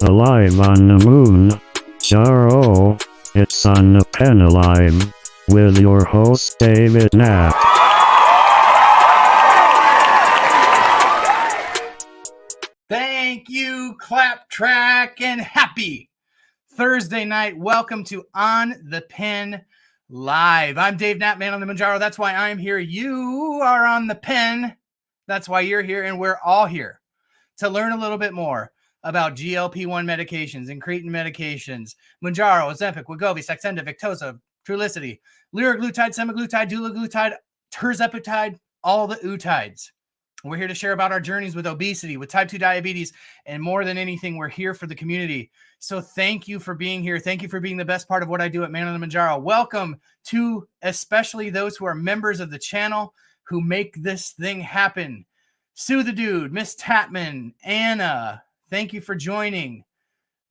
Alive on the Mounjaro. It's on the pen alive. With your host David Knapp. Thank you, Clap Track, and happy Thursday night. Welcome to On the Pen Live. I'm Dave Knapp, man on the Mounjaro. That's why I'm here. You are on the pen. That's why you're here, and we're all here to learn a little bit more about GLP-1 medications, incretin medications, Mounjaro, Ozempic, Wegovy, Saxenda, Victoza, Trulicity, liraglutide, semaglutide, dulaglutide, Tirzepatide, all the utides. We're here to share about our journeys with obesity, with type 2 diabetes, and more than anything, we're here for the community. So thank you for being here. Thank you for being the best part of what I do at Man on the Mounjaro. Welcome to especially those who are members of the channel who make this thing happen. Sue the Dude, Miss Tatman, Anna, thank you for joining.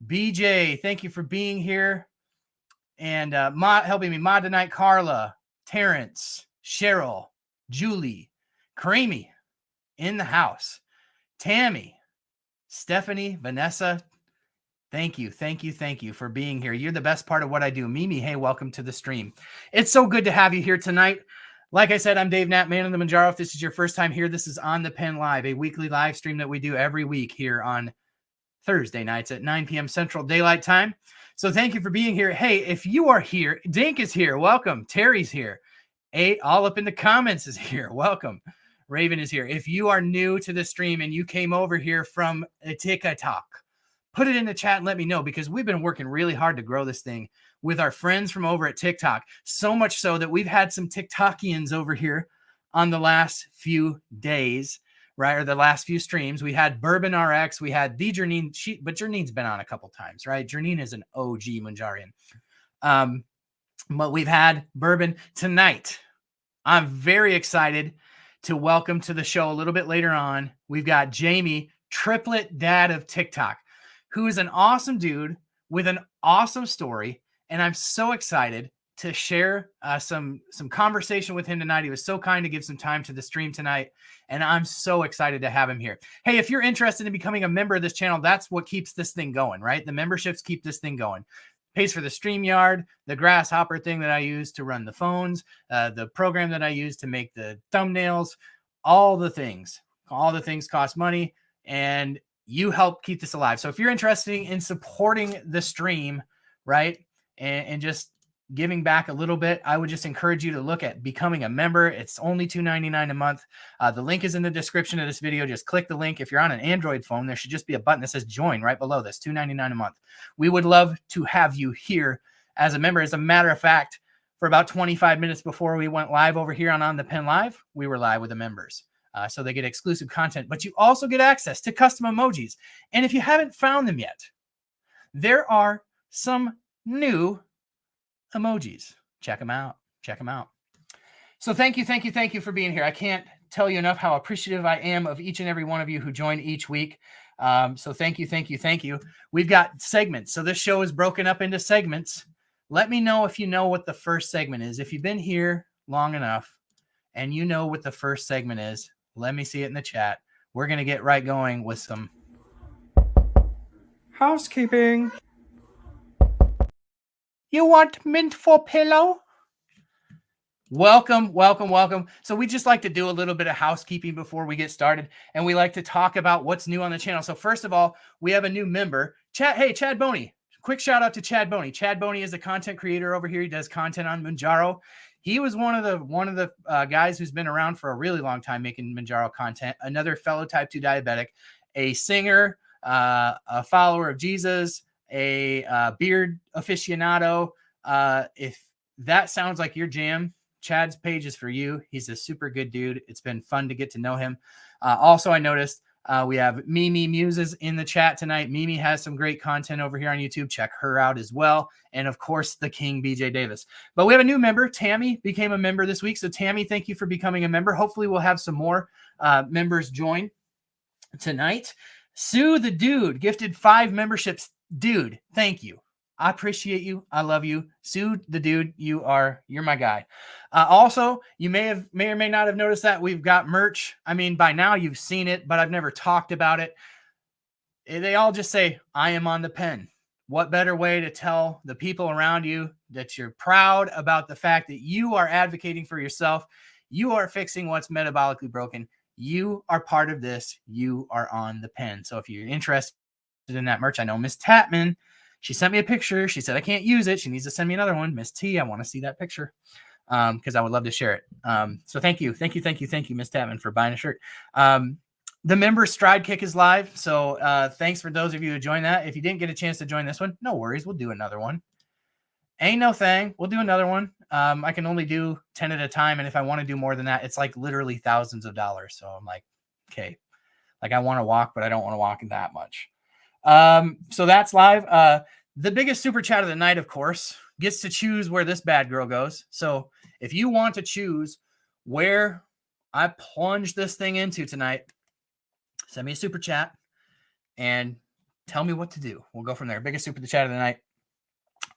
BJ, thank you for being here. And helping me, Mod Tonight, Carla, Terrence, Cheryl, Julie, Creamy in the house, Tammy, Stephanie, Vanessa, thank you for being here. You're the best part of what I do. Mimi, hey, welcome to the stream. It's so good to have you here tonight. Like I said, I'm Dave Knapp, man on the Mounjaro. If this is your first time here, this is On the Pen Live, a weekly live stream that we do every week here on Thursday nights at 9 p.m. Central Daylight Time. So thank you for being here. Hey, if you are here, Dink is here. Welcome. Terry's here. All up in the comments is here. Welcome. Raven is here. If you are new to the stream and you came over here from TikTok, put it in the chat and let me know, because we've been working really hard to grow this thing with our friends from over at TikTok. So much so that we've had some TikTokians over here on the last few days, right? Or the last few streams. We had Bourbon RX. We had the Janine. But Janine's been on a couple times, right? Janine is an OG Mounjarian. But we've had Bourbon tonight. I'm very excited to welcome to the show a little bit later on. We've got Jamie, triplet dad of TikTok, who is an awesome dude with an awesome story. And I'm so excited to share some conversation with him tonight. He was so kind to give some time to the stream tonight, and I'm so excited to have him here. Hey, if you're interested in becoming a member of this channel, that's what keeps this thing going, right? The memberships keep this thing going. Pays for the StreamYard, the Grasshopper thing that I use to run the phones, the program that I use to make the thumbnails, all the things cost money, and you help keep this alive. So if you're interested in supporting the stream, right, and just giving back a little bit, I would just encourage you to look at becoming a member. It's only $2.99 a month. The link is in the description of this video. Just click the link. If you're on an Android phone, there should just be a button that says join right below this, $2.99 a month. We would love to have you here as a member. As a matter of fact, for about 25 minutes before we went live over here on the Pen Live, we were live with the members. So they get exclusive content, but you also get access to custom emojis. And if you haven't found them yet, there are some new emojis. Check them out. So thank you for being here. I can't tell you enough how appreciative I am of each and every one of you who join each week. So thank you. We've got segments. So this show is broken up into segments. Let me know if you know what the first segment is. If you've been here long enough and you know what the first segment is, let me see it in the chat. We're going to get right going with some housekeeping. You want mint for pillow? Welcome. So we just like to do a little bit of housekeeping before we get started, and we like to talk about what's new on the channel. So first of all, we have a new member, Chad Boney. Quick shout out to Chad Boney. Chad Boney is a content creator over here. He does content on Mounjaro. He was one of the guys who's been around for a really long time making Mounjaro content. Another fellow type 2 diabetic, a singer, a follower of Jesus, a beard aficionado. If that sounds like your jam, Chad's page is for you. He's a super good dude. It's been fun to get to know him. Also, I noticed we have Mimi Muses in the chat tonight. Mimi has some great content over here on YouTube. Check her out as well. And of course, the King, BJ Davis. But we have a new member. Tammy became a member this week. So Tammy, thank you for becoming a member. Hopefully we'll have some more members join tonight. Sue the Dude gifted 5 memberships. Dude, thank you. I appreciate you. I love you. Sue the Dude, you're my guy. Also, you may or may not have noticed that we've got merch. I mean, by now you've seen it, but I've never talked about it. They all just say, I am on the pen. What better way to tell the people around you that you're proud about the fact that you are advocating for yourself? You are fixing what's metabolically broken. You are part of this. You are on the pen. So if you're interested in that merch, I know Miss Tatman, she sent me a picture. She said, I can't use it. She needs to send me another one. Miss T, I want to see that picture because I would love to share it. So thank you, Miss Tatman, for buying a shirt. The member Stride Kick is live. So thanks for those of you who joined that. If you didn't get a chance to join this one, no worries. We'll do another one. Ain't no thing. We'll do another one. I can only do 10 at a time. And if I want to do more than that, it's like literally thousands of dollars. So I'm like, okay, like I want to walk, but I don't want to walk in that much. So that's live. The biggest super chat of the night, of course, gets to choose where this bad girl goes. So if you want to choose where I plunge this thing into tonight, send me a super chat and tell me what to do. We'll go from there. Biggest super chat of the night.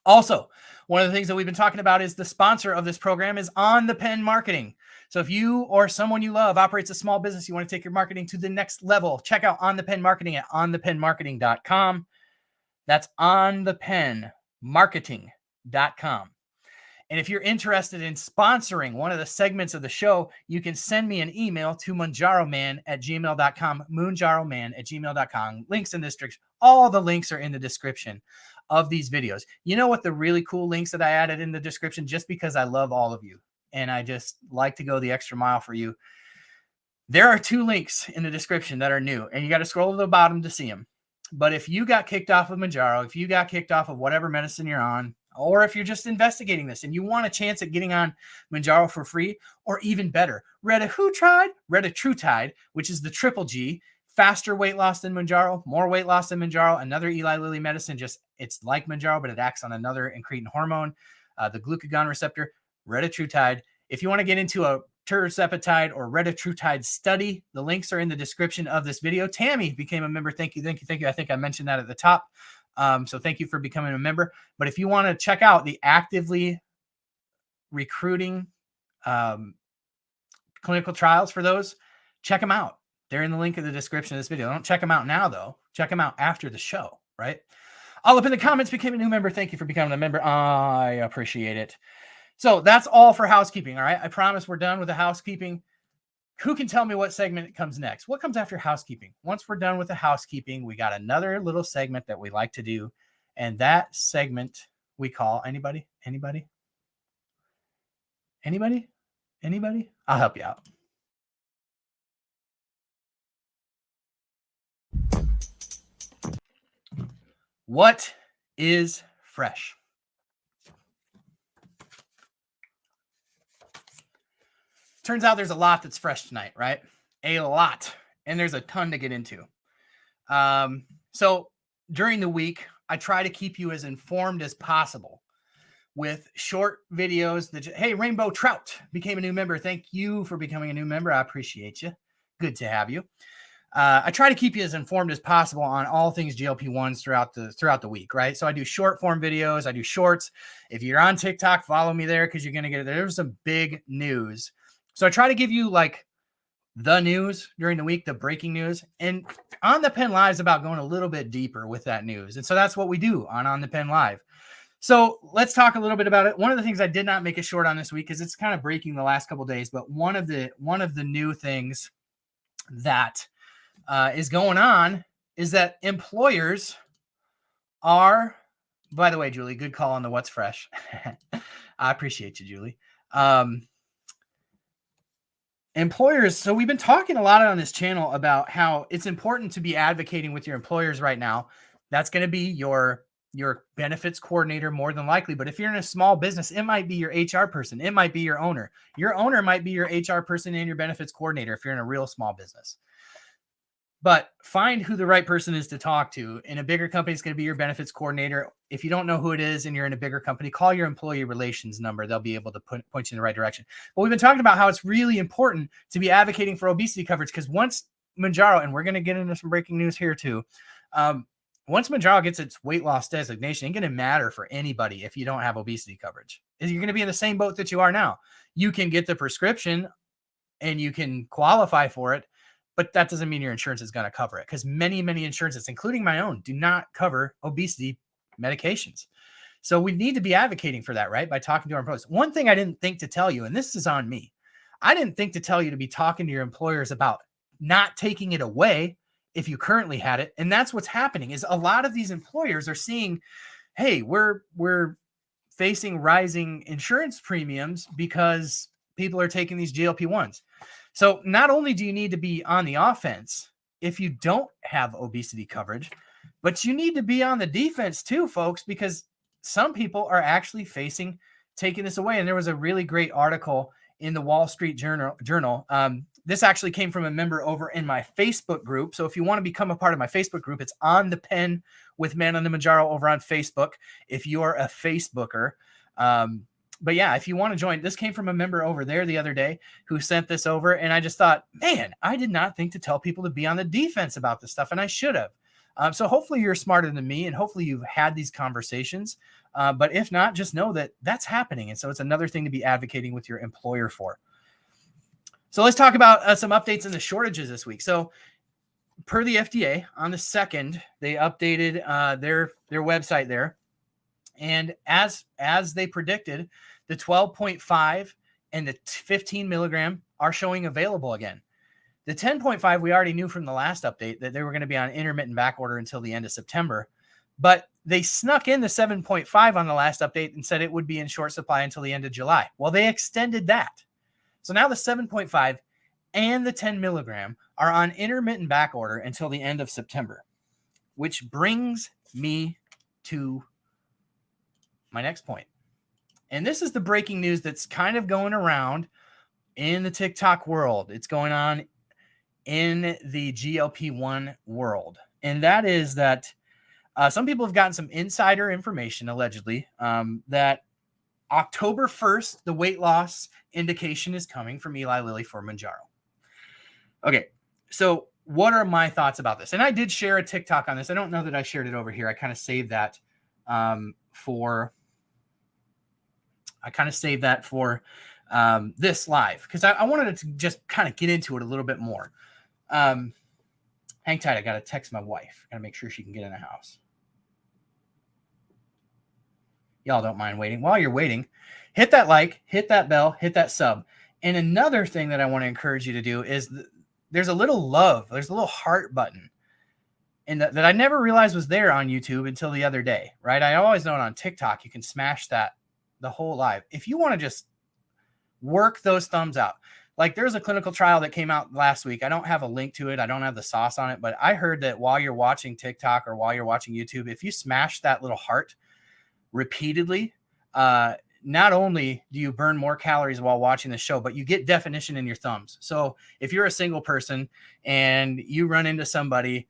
Also, one of the things that we've been talking about is the sponsor of this program is On the Pen Marketing. So if you or someone you love operates a small business, you want to take your marketing to the next level, check out On the Pen Marketing at onthepenmarketing.com. That's onthepenmarketing.com. And if you're interested in sponsoring one of the segments of the show, you can send me an email to mounjaroman@gmail.com, mounjaroman@gmail.com. Links in the description. All the links are in the description of these videos. You know what the really cool links that I added in the description, just because I love all of you and I just like to go the extra mile for you. There are 2 links in the description that are new, and you got to scroll to the bottom to see them. But if you got kicked off of Mounjaro, if you got kicked off of whatever medicine you're on, or if you're just investigating this and you want a chance at getting on Mounjaro for free, or even better, Retatrutide, which is the triple G, faster weight loss than Mounjaro, more weight loss than Mounjaro, another Eli Lilly medicine, just it's like Mounjaro, but it acts on another incretin hormone, the glucagon receptor, Retatrutide. If you want to get into a Tirzepatide or Retatrutide study, the links are in the description of this video. Tammy became a member. Thank you. I think I mentioned that at the top. So thank you for becoming a member. But if you want to check out the actively recruiting clinical trials for those, check them out. They're in the link in the description of this video. Don't check them out now, though. Check them out after the show, right? All up in the comments, became a new member. Thank you for becoming a member. I appreciate it. So that's all for housekeeping, all right? I promise we're done with the housekeeping. Who can tell me what segment comes next? What comes after housekeeping? Once we're done with the housekeeping, we got another little segment that we like to do. And that segment we call anybody? I'll help you out. What is fresh? Turns out there's a lot that's fresh tonight, right? A lot. And there's a ton to get into. So during the week, I try to keep you as informed as possible with short videos that, hey, Rainbow Trout became a new member. Thank you for becoming a new member. I appreciate you. Good to have you. I try to keep you as informed as possible on all things GLP-1s throughout the week, right? So I do short form videos. I do shorts. If you're on TikTok, follow me there because you're going to get it. There's some big news. So I try to give you like the news during the week, the breaking news. And On the Pen Live is about going a little bit deeper with that news. And so that's what we do on the Pen Live. So let's talk a little bit about it. One of the things I did not make a short on this week is it's kind of breaking the last couple of days, but one of the new things that is going on is that employers are, by the way, Julie, good call on the what's fresh. I appreciate you, Julie. Employers. So we've been talking a lot on this channel about how it's important to be advocating with your employers right now. That's going to be your benefits coordinator more than likely. But if you're in a small business, it might be your HR person. It might be your owner. Your owner might be your HR person and your benefits coordinator if you're in a real small business. But find who the right person is to talk to. In a bigger company, it's going to be your benefits coordinator. If you don't know who it is and you're in a bigger company, call your employee relations number. They'll be able to point you in the right direction. But we've been talking about how it's really important to be advocating for obesity coverage because once Mounjaro, and we're going to get into some breaking news here too, once Mounjaro gets its weight loss designation, it's going to matter for anybody if you don't have obesity coverage. You're going to be in the same boat that you are now. You can get the prescription and you can qualify for it, but that doesn't mean your insurance is going to cover it, because many insurances, including my own, do not cover obesity medications. So we need to be advocating for that, right? By talking to our employees. One thing I didn't think to tell you, and this is on me, I didn't think to tell you to be talking to your employers about not taking it away if you currently had it. And that's what's happening, is a lot of these employers are seeing, hey, we're facing rising insurance premiums because people are taking these GLP-1s. So not only do you need to be on the offense if you don't have obesity coverage, but you need to be on the defense too, folks, because some people are actually facing taking this away. And there was a really great article in the Wall Street Journal. This actually came from a member over in my Facebook group. So if you want to become a part of my Facebook group, it's On the Pen with Man on the Mounjaro over on Facebook, if you're a Facebooker. But yeah, if you want to join, this came from a member over there the other day who sent this over. And I just thought, man, I did not think to tell people to be on the defense about this stuff. And I should have. So hopefully you're smarter than me, and hopefully you've had these conversations. But if not, just know that that's happening. And so it's another thing to be advocating with your employer for. So let's talk about some updates in the shortages this week. So per the FDA, on the 2nd, they updated their website there. And as they predicted, the 12.5 and the 15 milligram are showing available again. The 10.5, we already knew from the last update that they were going to be on intermittent back order until the end of September. But they snuck in the 7.5 on the last update and said it would be in short supply until the end of July. Well, they extended that. So now the 7.5 and the 10 milligram are on intermittent back order until the end of September, which brings me to my next point. And this is the breaking news that's kind of going around in the TikTok world. It's going on in the GLP-1 world. And that is that some people have gotten some insider information, allegedly, that October 1st, the weight loss indication is coming from Eli Lilly for Mounjaro. Okay, so what are my thoughts about this? And I did share a TikTok on this. I don't know that I shared it over here. I kind of saved that for this live, because I wanted to just kind of get into it a little bit more. Hang tight. I got to text my wife. Got to make sure she can get in the house. Y'all don't mind waiting. While you're waiting, hit that like, hit that bell, hit that sub. And another thing that I want to encourage you to do is there's a little love. There's a little heart button. And that I never realized was there on YouTube until the other day, right? I always know it on TikTok. You can smash that the whole live. If you want to just work those thumbs out. Like there's a clinical trial that came out last week. I don't have a link to it. I don't have the sauce on it, but I heard that while you're watching TikTok or while you're watching YouTube, if you smash that little heart repeatedly, not only do you burn more calories while watching the show, but you get definition in your thumbs. So if you're a single person and you run into somebody,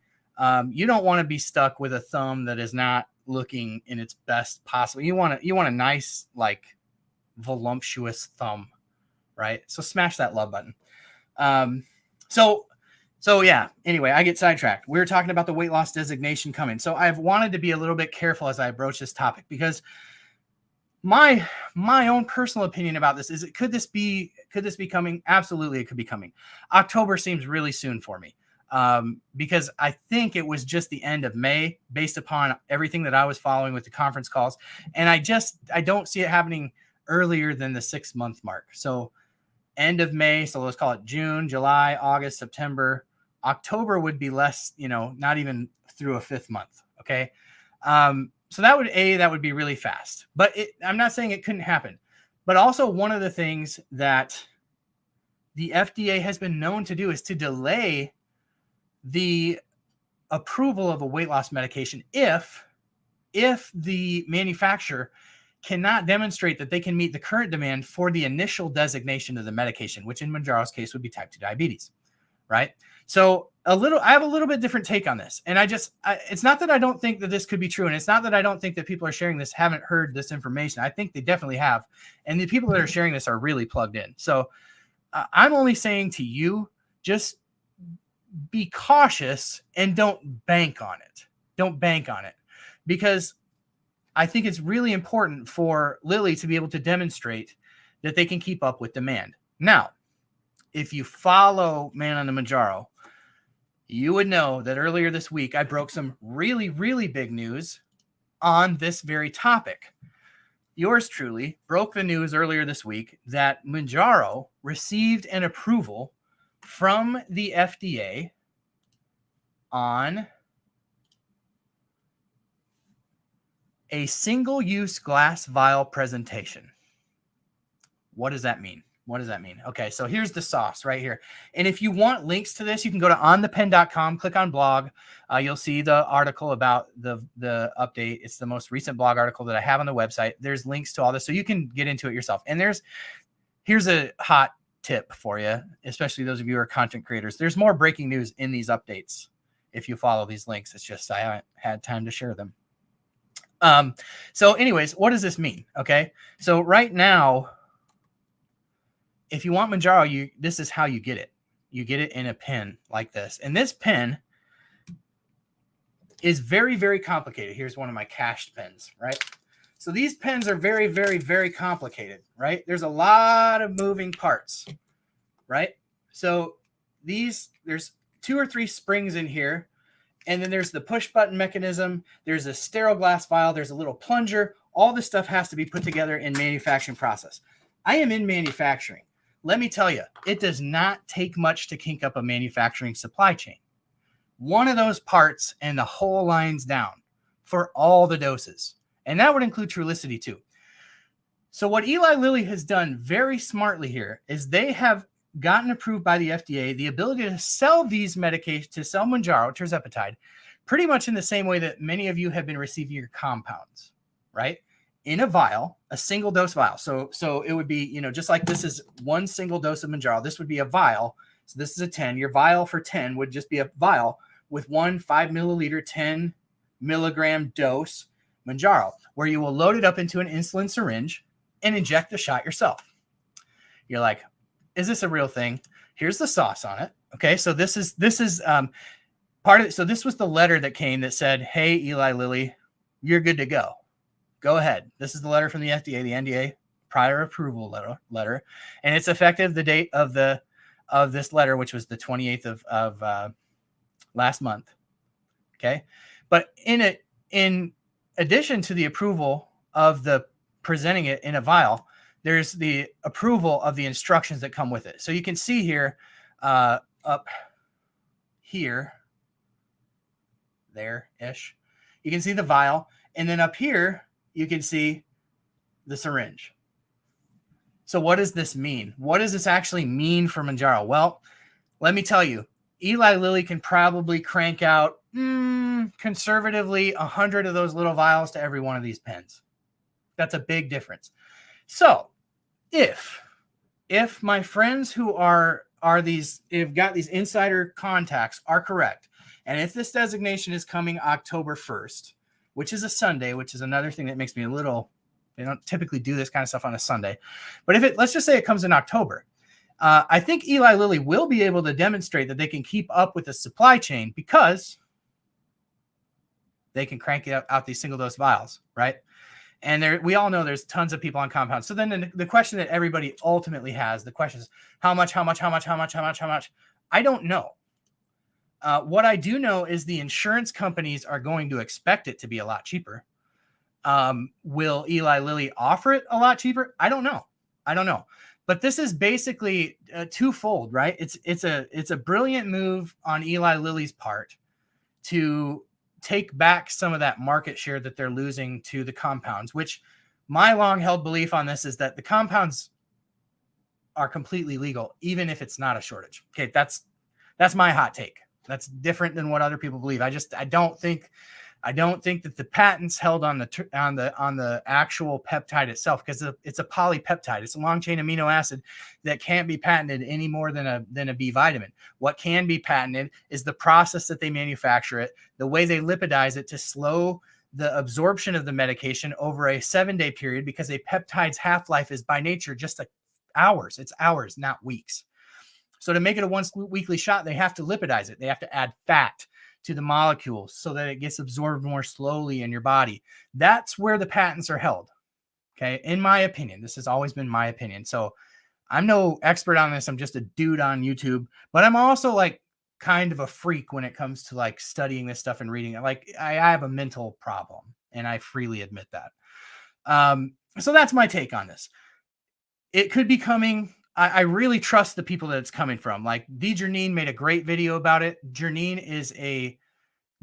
you don't want to be stuck with a thumb that is not looking in its best possible. You want a nice, like, voluptuous thumb, right? So smash that love button. So yeah, anyway, I get sidetracked. We were talking about the weight loss designation coming. So I've wanted to be a little bit careful as I approach this topic, because my own personal opinion about this is, could this be coming? Absolutely, it could be coming. October seems really soon for me, because I think it was just the end of May based upon everything that I was following with the conference calls. And I don't see it happening earlier than the 6-month mark. So end of May. So let's call it June, July, August, September. October would be less, not even through a 5th month. Okay. So that would be really fast, but I'm not saying it couldn't happen. But also, one of the things that the FDA has been known to do is to delay the approval of a weight loss medication if the manufacturer cannot demonstrate that they can meet the current demand for the initial designation of the medication, which in Mounjaro's case would be type 2 diabetes, right? So I have a little bit different take on this. And it's not that I don't think that this could be true. And it's not that I don't think that people are sharing this haven't heard this information. I think they definitely have. And the people that are sharing this are really plugged in. So I'm only saying to you, just be cautious and don't bank on it. Don't bank on it, because I think it's really important for Lilly to be able to demonstrate that they can keep up with demand. Now, if you follow Man on the Mounjaro, you would know that earlier this week I broke some really, really big news on this very topic. Yours truly broke the news earlier this week that Mounjaro received an approval from the FDA on a single-use glass vial presentation. What does that mean? What does that mean? Okay, so here's the sauce right here. And if you want links to this, you can go to onthepen.com, click on blog. You'll see the article about the update. It's the most recent blog article that I have on the website. There's links to all this, so you can get into it yourself. And here's a hot tip for you, especially those of you who are content creators. There's more breaking news in these updates if you follow these links. It's just I haven't had time to share them. So anyways, what does this mean? Okay, so right now, if you want Mounjaro, this is how you get it. You get it in a pen like this. And this pen is very, very complicated. Here's one of my cached pens, right? So these pens are very, very, very complicated, right? There's a lot of moving parts, right? So there's 2 or 3 springs in here. And then there's the push button mechanism. There's a sterile glass vial. There's a little plunger. All this stuff has to be put together in manufacturing process. I am in manufacturing. Let me tell you, it does not take much to kink up a manufacturing supply chain. One of those parts and the whole line's down for all the doses. And that would include Trulicity too. So what Eli Lilly has done very smartly here is they have gotten approved by the FDA the ability to sell these medications, to sell Mounjaro, Tirzepatide, pretty much in the same way that many of you have been receiving your compounds, right? In a vial, a single dose vial. So it would be, just like this is one single dose of Mounjaro, this would be a vial. So this is a 10. Your vial for 10 would just be a vial with one 5 milliliter, 10 milligram dose Mounjaro, where you will load it up into an insulin syringe and inject the shot yourself. You're like, is this a real thing? Here's the sauce on it. Okay, so this is part of it. So this was the letter that came that said, hey, Eli Lilly, you're good to go. Go ahead. This is the letter from the FDA, the NDA prior approval letter, and it's effective the date of this letter, which was the 28th of last month. Okay, but in addition to the approval of the presenting it in a vial, there's the approval of the instructions that come with it. So you can see here, up here, there-ish, you can see the vial, and then up here you can see the syringe. So what does this mean? What does this actually mean for Mounjaro? Well, let me tell you, Eli Lilly can probably crank out conservatively 100 of those little vials to every one of these pens. That's a big difference. So if my friends who have got these insider contacts are correct, and if this designation is coming October 1st, which is a Sunday, which is another thing that makes me a little, they don't typically do this kind of stuff on a Sunday. But let's just say it comes in October. I think Eli Lilly will be able to demonstrate that they can keep up with the supply chain because they can crank out these single dose vials, right? And we all know there's tons of people on compounds. So then the question that everybody ultimately has, the question is how much? I don't know. What I do know is the insurance companies are going to expect it to be a lot cheaper. Will Eli Lilly offer it a lot cheaper? I don't know. But this is basically twofold, right? It's a brilliant move on Eli Lilly's part to take back some of that market share that they're losing to the compounds, which my long held belief on this is that the compounds are completely legal, even if it's not a shortage. Okay. That's my hot take. That's different than what other people believe. I don't think that the patents held on the actual peptide itself, because it's a polypeptide. It's a long chain amino acid that can't be patented any more than a B vitamin. What can be patented is the process that they manufacture it, the way they lipidize it to slow the absorption of the medication over a 7-day period, because a peptide's half-life is by nature just hours. It's hours, not weeks. So to make it a once weekly shot, they have to lipidize it. They have to add fat to the molecules so that it gets absorbed more slowly in your body. That's where the patents are held. Okay. In my opinion, this has always been my opinion. So I'm no expert on this. I'm just a dude on YouTube, but I'm also like kind of a freak when it comes to like studying this stuff and reading it. Like I have a mental problem, and I freely admit that. So that's my take on this. It could be coming. I really trust the people that it's coming from. Like Janine made a great video about it. Janine is a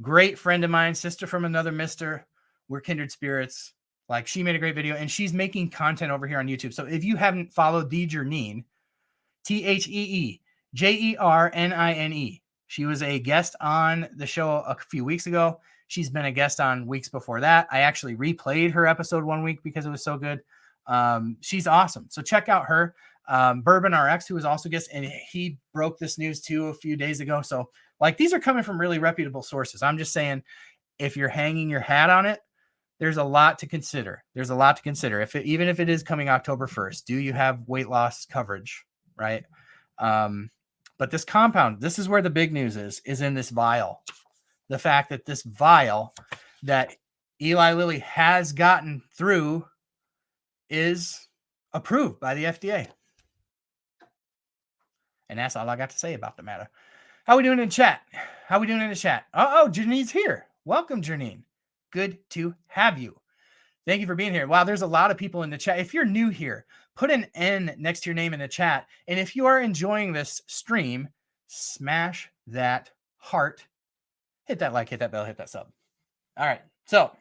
great friend of mine, sister from another mister. We're kindred spirits. Like she made a great video, and she's making content over here on YouTube. So if you haven't followed Janine, TheJernine, she was a guest on the show a few weeks ago. She's been a guest on weeks before that. I actually replayed her episode 1 week because it was so good. She's awesome. So check out her. Bourbon RX, who was also a guest, and he broke this news too a few days ago. So like these are coming from really reputable sources. I'm just saying, if you're hanging your hat on it, there's a lot to consider. There's a lot to consider. Even if it is coming October 1st, do you have weight loss coverage, right? But this compound, this is where the big news is in this vial. The fact that this vial that Eli Lilly has gotten through is approved by the FDA. And that's all I got to say about the matter. How we doing in chat? How we doing in the chat? Oh, Janine's here. Welcome, Janine. Good to have you. Thank you for being here. Wow, there's a lot of people in the chat. If you're new here, put an N next to your name in the chat. And if you are enjoying this stream, smash that heart. Hit that like, hit that bell, hit that sub. All right. So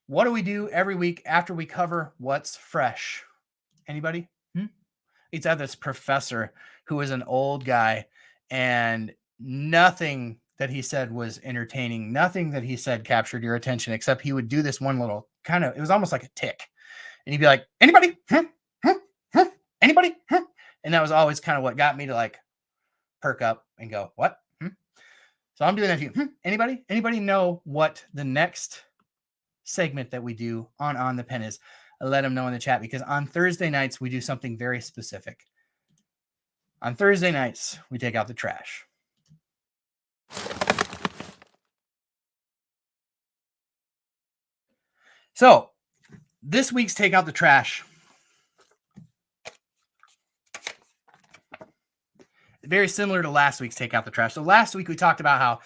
what do we do every week after we cover what's fresh? Anybody? It's had this professor who is an old guy, and nothing that he said was entertaining. Nothing that he said captured your attention, except he would do this one little kind of, it was almost like a tick. And he'd be like, anybody? Anybody? And that was always kind of what got me to like perk up and go, what? So I'm doing that to you. Anybody? Anybody know what the next segment that we do on the pen is? Let them know in the chat, because on Thursday nights, we do something very specific. On Thursday nights, we take out the trash. So this week's Take Out the Trash, very similar to last week's Take Out the Trash. So last week we talked about how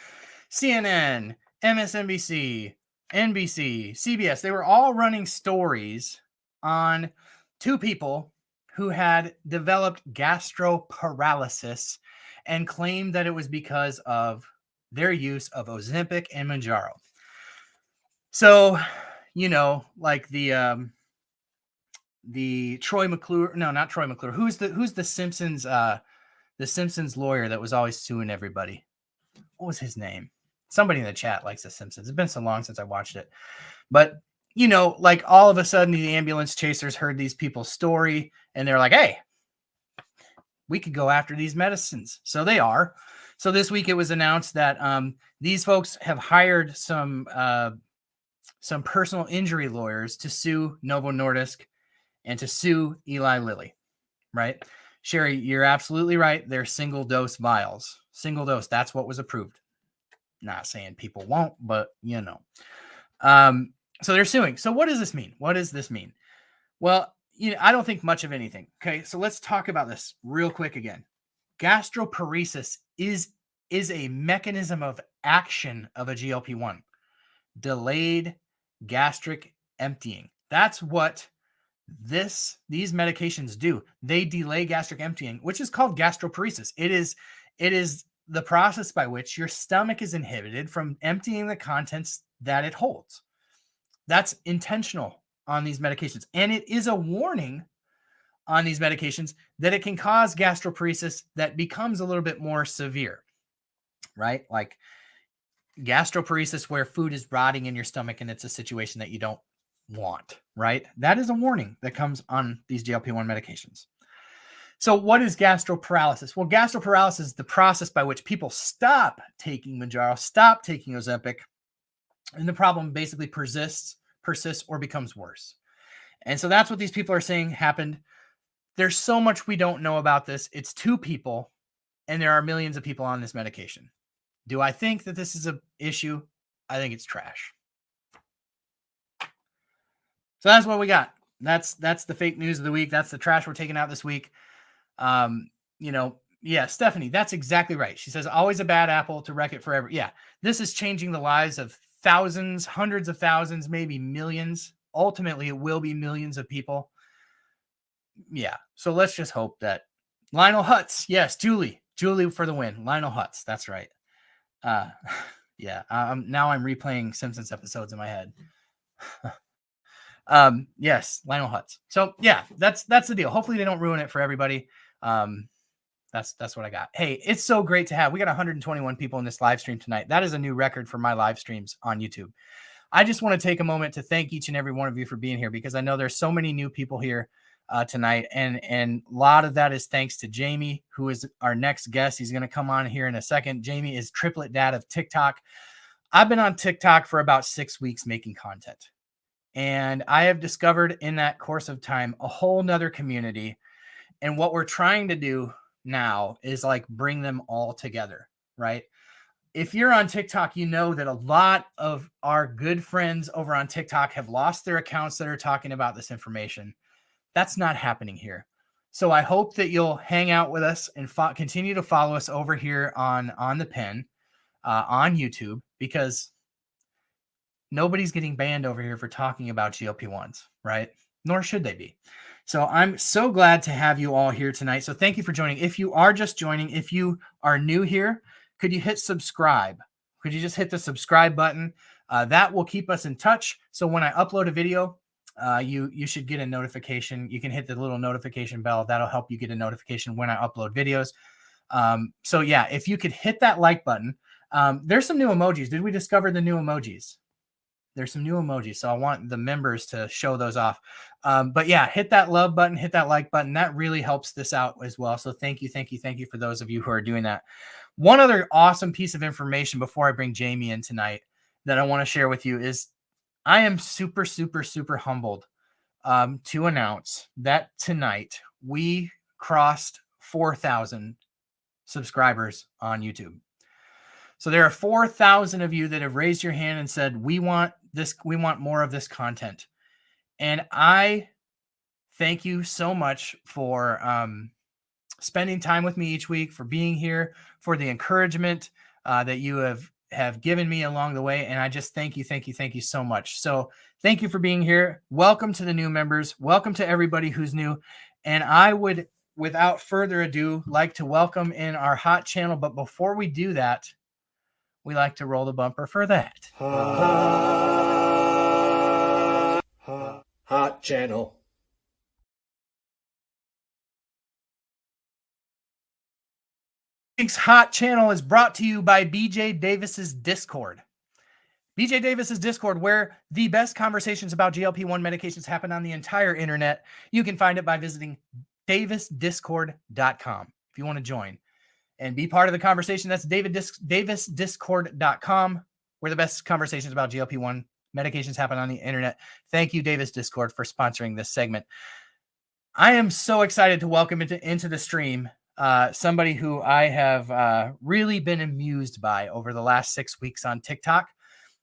CNN, MSNBC, NBC, CBS, they were all running stories on two people who had developed gastroparalysis and claimed that it was because of their use of Ozempic and Mounjaro. So, you know, like the Troy McClure, no, not Troy McClure. Who's the Simpsons lawyer that was always suing everybody? What was his name? Somebody in the chat likes The Simpsons. It's been so long since I watched it. But, you know, like all of a sudden the ambulance chasers heard these people's story and they're like, hey, we could go after these medicines. So they are. So this week it was announced that these folks have hired some personal injury lawyers to sue Novo Nordisk and to sue Eli Lilly, right? Sherry, you're absolutely right. They're single dose vials. Single dose. That's what was approved. Not saying people won't, but you know. So they're suing. So what does this mean? What does this mean? Well, you know, I don't think much of anything. Okay, so let's talk about this real quick again. Gastroparesis is a mechanism of action of a GLP-1. Delayed gastric emptying. That's what these medications do. They delay gastric emptying, which is called gastroparesis. It is the process by which your stomach is inhibited from emptying the contents that it holds. That's intentional on these medications. And it is a warning on these medications that it can cause gastroparesis that becomes a little bit more severe, right? Like gastroparesis where food is rotting in your stomach and it's a situation that you don't want, right? That is a warning that comes on these GLP-1 medications. So what is gastroparalysis? Well, gastroparalysis is the process by which people stop taking Mounjaro, stop taking Ozempic, and the problem basically persists or becomes worse. And so that's what these people are saying happened. There's so much we don't know about this. It's two people, and there are millions of people on this medication. Do I think that this is an issue? I think it's trash. So that's what we got. That's the fake news of the week. That's the trash we're taking out this week. You know, Yeah, Stephanie, that's exactly right. She says, always a bad apple to wreck it forever. Yeah, this is changing the lives of thousands, hundreds of thousands, maybe millions. Ultimately, it will be millions of people. Yeah, so let's just hope that Lionel Hutz, yes, Julie for the win. Lionel Hutz, that's right. Yeah, now I'm replaying Simpsons episodes in my head. Yes, Lionel Hutz. So yeah, that's the deal. Hopefully they don't ruin it for everybody. That's what I got. Hey, it's so great to have. We got 121 people in this live stream tonight. That is a new record for my live streams on YouTube. I just want to take a moment to thank each and every one of you for being here, because I know there's so many new people here tonight, and a lot of that is thanks to Jamie, who is our next guest. He's going to come on here in a second. Jamie is triplet dad of TikTok. I've been on TikTok for about 6 weeks making content, and I have discovered in that course of time a whole nother community. And what we're trying to do now is like bring them all together, right? If you're on TikTok, you know that a lot of our good friends over on TikTok have lost their accounts that are talking about this information. That's not happening here. So I hope that you'll hang out with us and continue to follow us over here on the pen on YouTube, because nobody's getting banned over here for talking about GLP-1s, right? Nor should they be. So I'm so glad to have you all here tonight. So thank you for joining. If you are just joining, if you are new here, could you hit subscribe? Could you just hit the subscribe button? That will keep us in touch. So when I upload a video, you should get a notification. You can hit the little notification bell. That'll help you get a notification when I upload videos. So yeah, if you could hit that like button. There's some new emojis. Did we discover the new emojis? There's some new emojis, so I want the members to show those off. But yeah, hit that love button, hit that like button. That really helps this out as well. So thank you for those of you who are doing that. One other awesome piece of information before I bring Jamie in tonight that I want to share with you is I am super, super, super humbled to announce that tonight we crossed 4,000 subscribers on YouTube. So there are 4,000 of you that have raised your hand and said, we want more of this content. And I thank you so much for spending time with me each week, for being here, for the encouragement that you have given me along the way. And I just thank you so much. So thank you for being here. Welcome to the new members. Welcome to everybody who's new. And I would, without further ado, like to welcome in our hot channel. But before we do that, we like to roll the bumper for that. Hot channel. This hot channel is brought to you by BJ Davis's Discord. BJ Davis's Discord, where the best conversations about GLP-1 medications happen on the entire internet. You can find it by visiting davisdiscord.com if you want to join and be part of the conversation. That's davisdiscord.com, where the best conversations about GLP-1 medications happen on the internet. Thank you, Davis Discord, for sponsoring this segment. I am so excited to welcome into the stream somebody who I have really been amused by over the last 6 weeks on TikTok.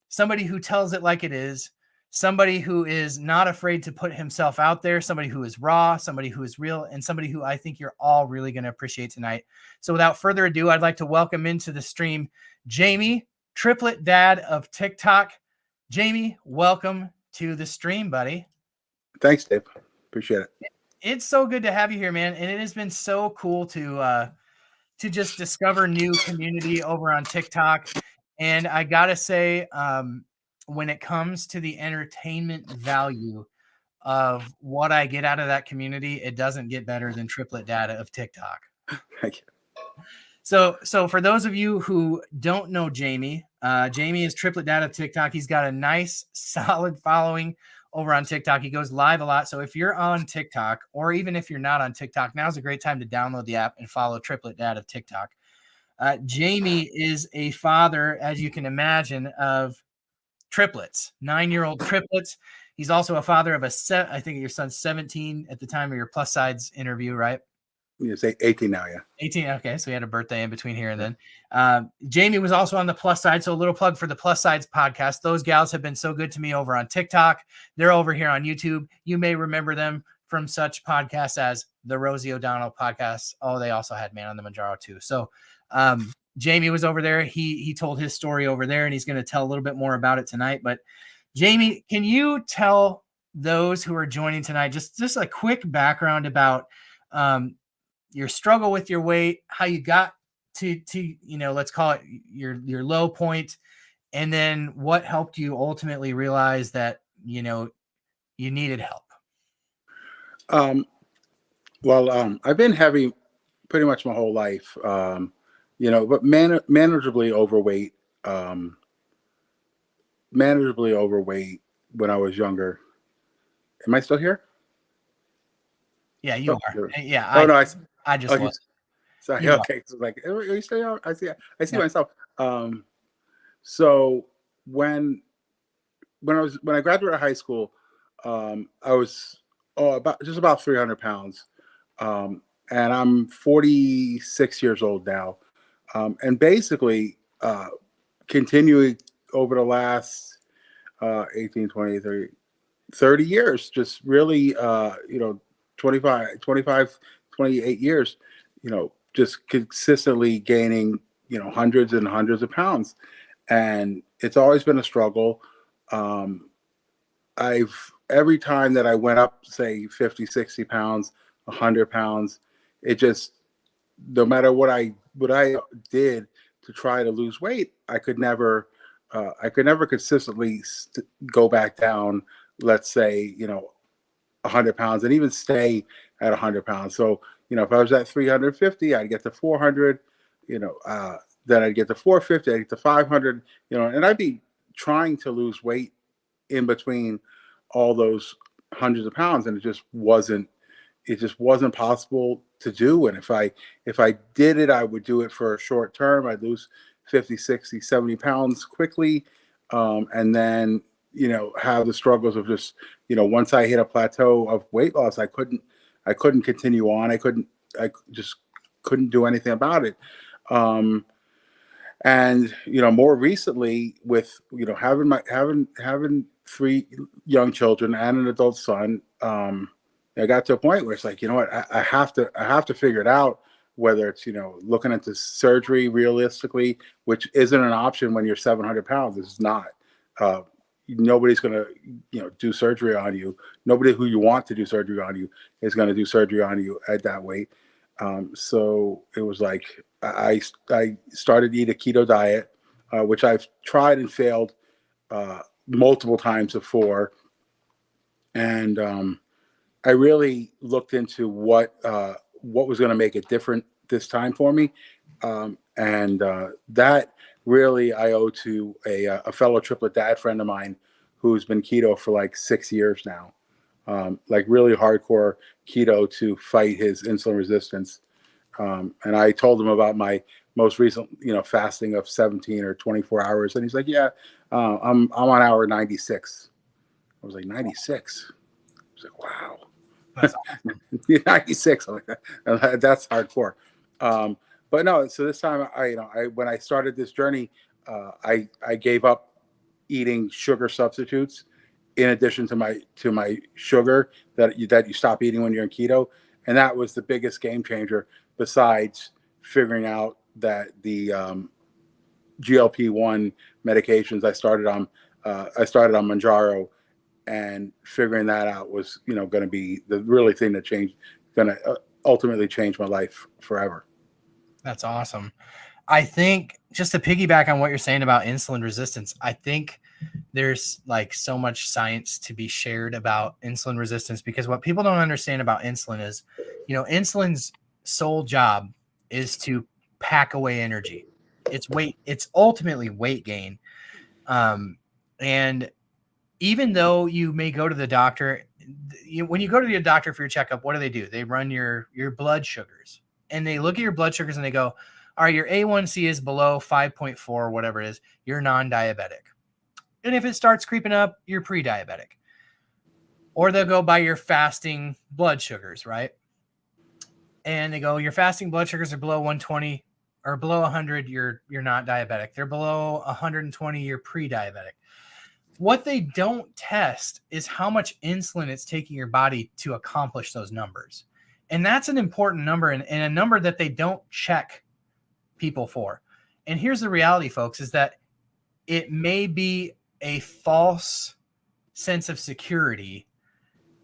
Somebody who tells it like it is. Somebody who is not afraid to put himself out there, somebody who is raw, somebody who is real, and somebody who I think you're all really going to appreciate tonight. So without further ado, I'd like to welcome into the stream Jamie, triplet dad of TikTok. Jamie, welcome to the stream, buddy. Thanks, Dave. Appreciate it. It's so good to have you here, man. And it has been so cool to just discover new community over on TikTok. And I got to say, when it comes to the entertainment value of what I get out of that community, it doesn't get better than triplet data of TikTok. Thank you. So for those of you who don't know Jamie, Jamie is triplet data of TikTok. He's got a nice, solid following over on TikTok. He goes live a lot. So if you're on TikTok, or even if you're not on TikTok, now's a great time to download the app and follow triplet data of TikTok. Jamie is a father, as you can imagine, of triplets, 9-year-old triplets. He's also a father of I think your son's 17 at the time of your plus sides interview, right? It's 18 now, yeah. 18. Okay, so we had a birthday in between here and then. Jamie was also on the plus side, so a little plug for the Plus Sides podcast. Those gals have been so good to me over on TikTok. They're over here on YouTube. You may remember them from such podcasts as the Rosie O'Donnell podcast. Oh, they also had Man on the Mounjaro too. So Jamie was over there. He told his story over there, and he's going to tell a little bit more about it tonight. But Jamie, can you tell those who are joining tonight just a quick background about your struggle with your weight, how you got to let's call it your low point, and then what helped you ultimately realize that you needed help? I've been heavy pretty much my whole life, but manageably overweight. Manageably overweight when I was younger. Am I still here? Yeah, you are. Yeah. Oh, no, I just was. Sorry. You Okay. So like, are you still here? I see yeah. Myself. So when I graduated high school, I was about 300 pounds. And I'm 46 years old now. And basically, continuing over the last 18, 20, 30 years, just really, 25, 28 years, just consistently gaining, hundreds and hundreds of pounds. And it's always been a struggle. Every time that I went up, say 50, 60 pounds, 100 pounds, it just, no matter what I did to try to lose weight, I could never consistently go back down, let's say, 100 pounds and even stay at 100 pounds. So, if I was at 350, I'd get to 400, then I'd get to 450, I'd get to 500, and I'd be trying to lose weight in between all those hundreds of pounds. And it just wasn't possible to do. And if I did it, I would do it for a short term. I'd lose 50, 60, 70 pounds quickly. And then, have the struggles of just, once I hit a plateau of weight loss, I couldn't continue on. I just couldn't do anything about it. And, more recently with, having 3 young children and an adult son, I got to a point where it's like, I have to figure it out, whether it's, looking into surgery realistically, which isn't an option when you're 700 pounds. It's not. Nobody's going to, do surgery on you. Nobody who you want to do surgery on you is going to do surgery on you at that weight. So it was like, I started to eat a keto diet, which I've tried and failed multiple times before. And I really looked into what was going to make it different this time for me. And that really I owe to a fellow triplet dad friend of mine who's been keto for like 6 years now, like really hardcore keto to fight his insulin resistance. And I told him about my most recent, fasting of 17 or 24 hours. And he's like, yeah, I'm on hour 96. I was like, 96? I was like, wow. That's awesome. 96. I'm like, that's hardcore. But no, so this time when I started this journey, I gave up eating sugar substitutes in addition to my sugar that you stop eating when you're in keto. And that was the biggest game changer, besides figuring out that the GLP-1 medications I started on Mounjaro, and figuring that out was, going to be the really thing that going to ultimately change my life forever. That's awesome. I think, just to piggyback on what you're saying about insulin resistance, I think there's like so much science to be shared about insulin resistance, because what people don't understand about insulin is, insulin's sole job is to pack away energy. It's ultimately weight gain. And even though you may go to the doctor, when you go to the doctor for your checkup, what do? They run your blood sugars, and they look at your blood sugars and they go, all right, your A1C is below 5.4 or whatever it is, you're non-diabetic. And if it starts creeping up, you're pre-diabetic. Or they'll go by your fasting blood sugars, right? And they go, your fasting blood sugars are below 120 or below 100, you're not diabetic. They're below 120, you're pre-diabetic. What they don't test is how much insulin it's taking your body to accomplish those numbers. And that's an important number, and a number that they don't check people for. And here's the reality, folks, is that it may be a false sense of security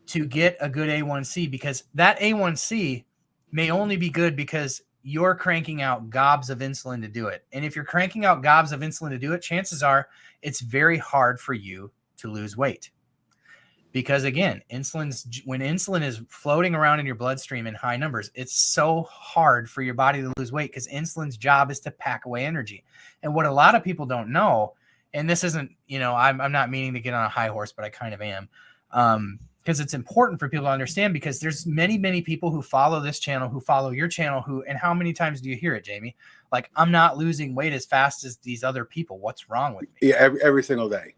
to get a good A1C, because that A1C may only be good because you're cranking out gobs of insulin to do it. And if you're cranking out gobs of insulin to do it, chances are it's very hard for you to lose weight. Because again, when insulin is floating around in your bloodstream in high numbers, it's so hard for your body to lose weight, because insulin's job is to pack away energy. And what a lot of people don't know, and this isn't, I'm not meaning to get on a high horse, but I kind of am. Because it's important for people to understand, because there's many, many people who follow this channel, who follow your channel, and how many times do you hear it, Jamie? Like, I'm not losing weight as fast as these other people. What's wrong with me? Yeah, every single day.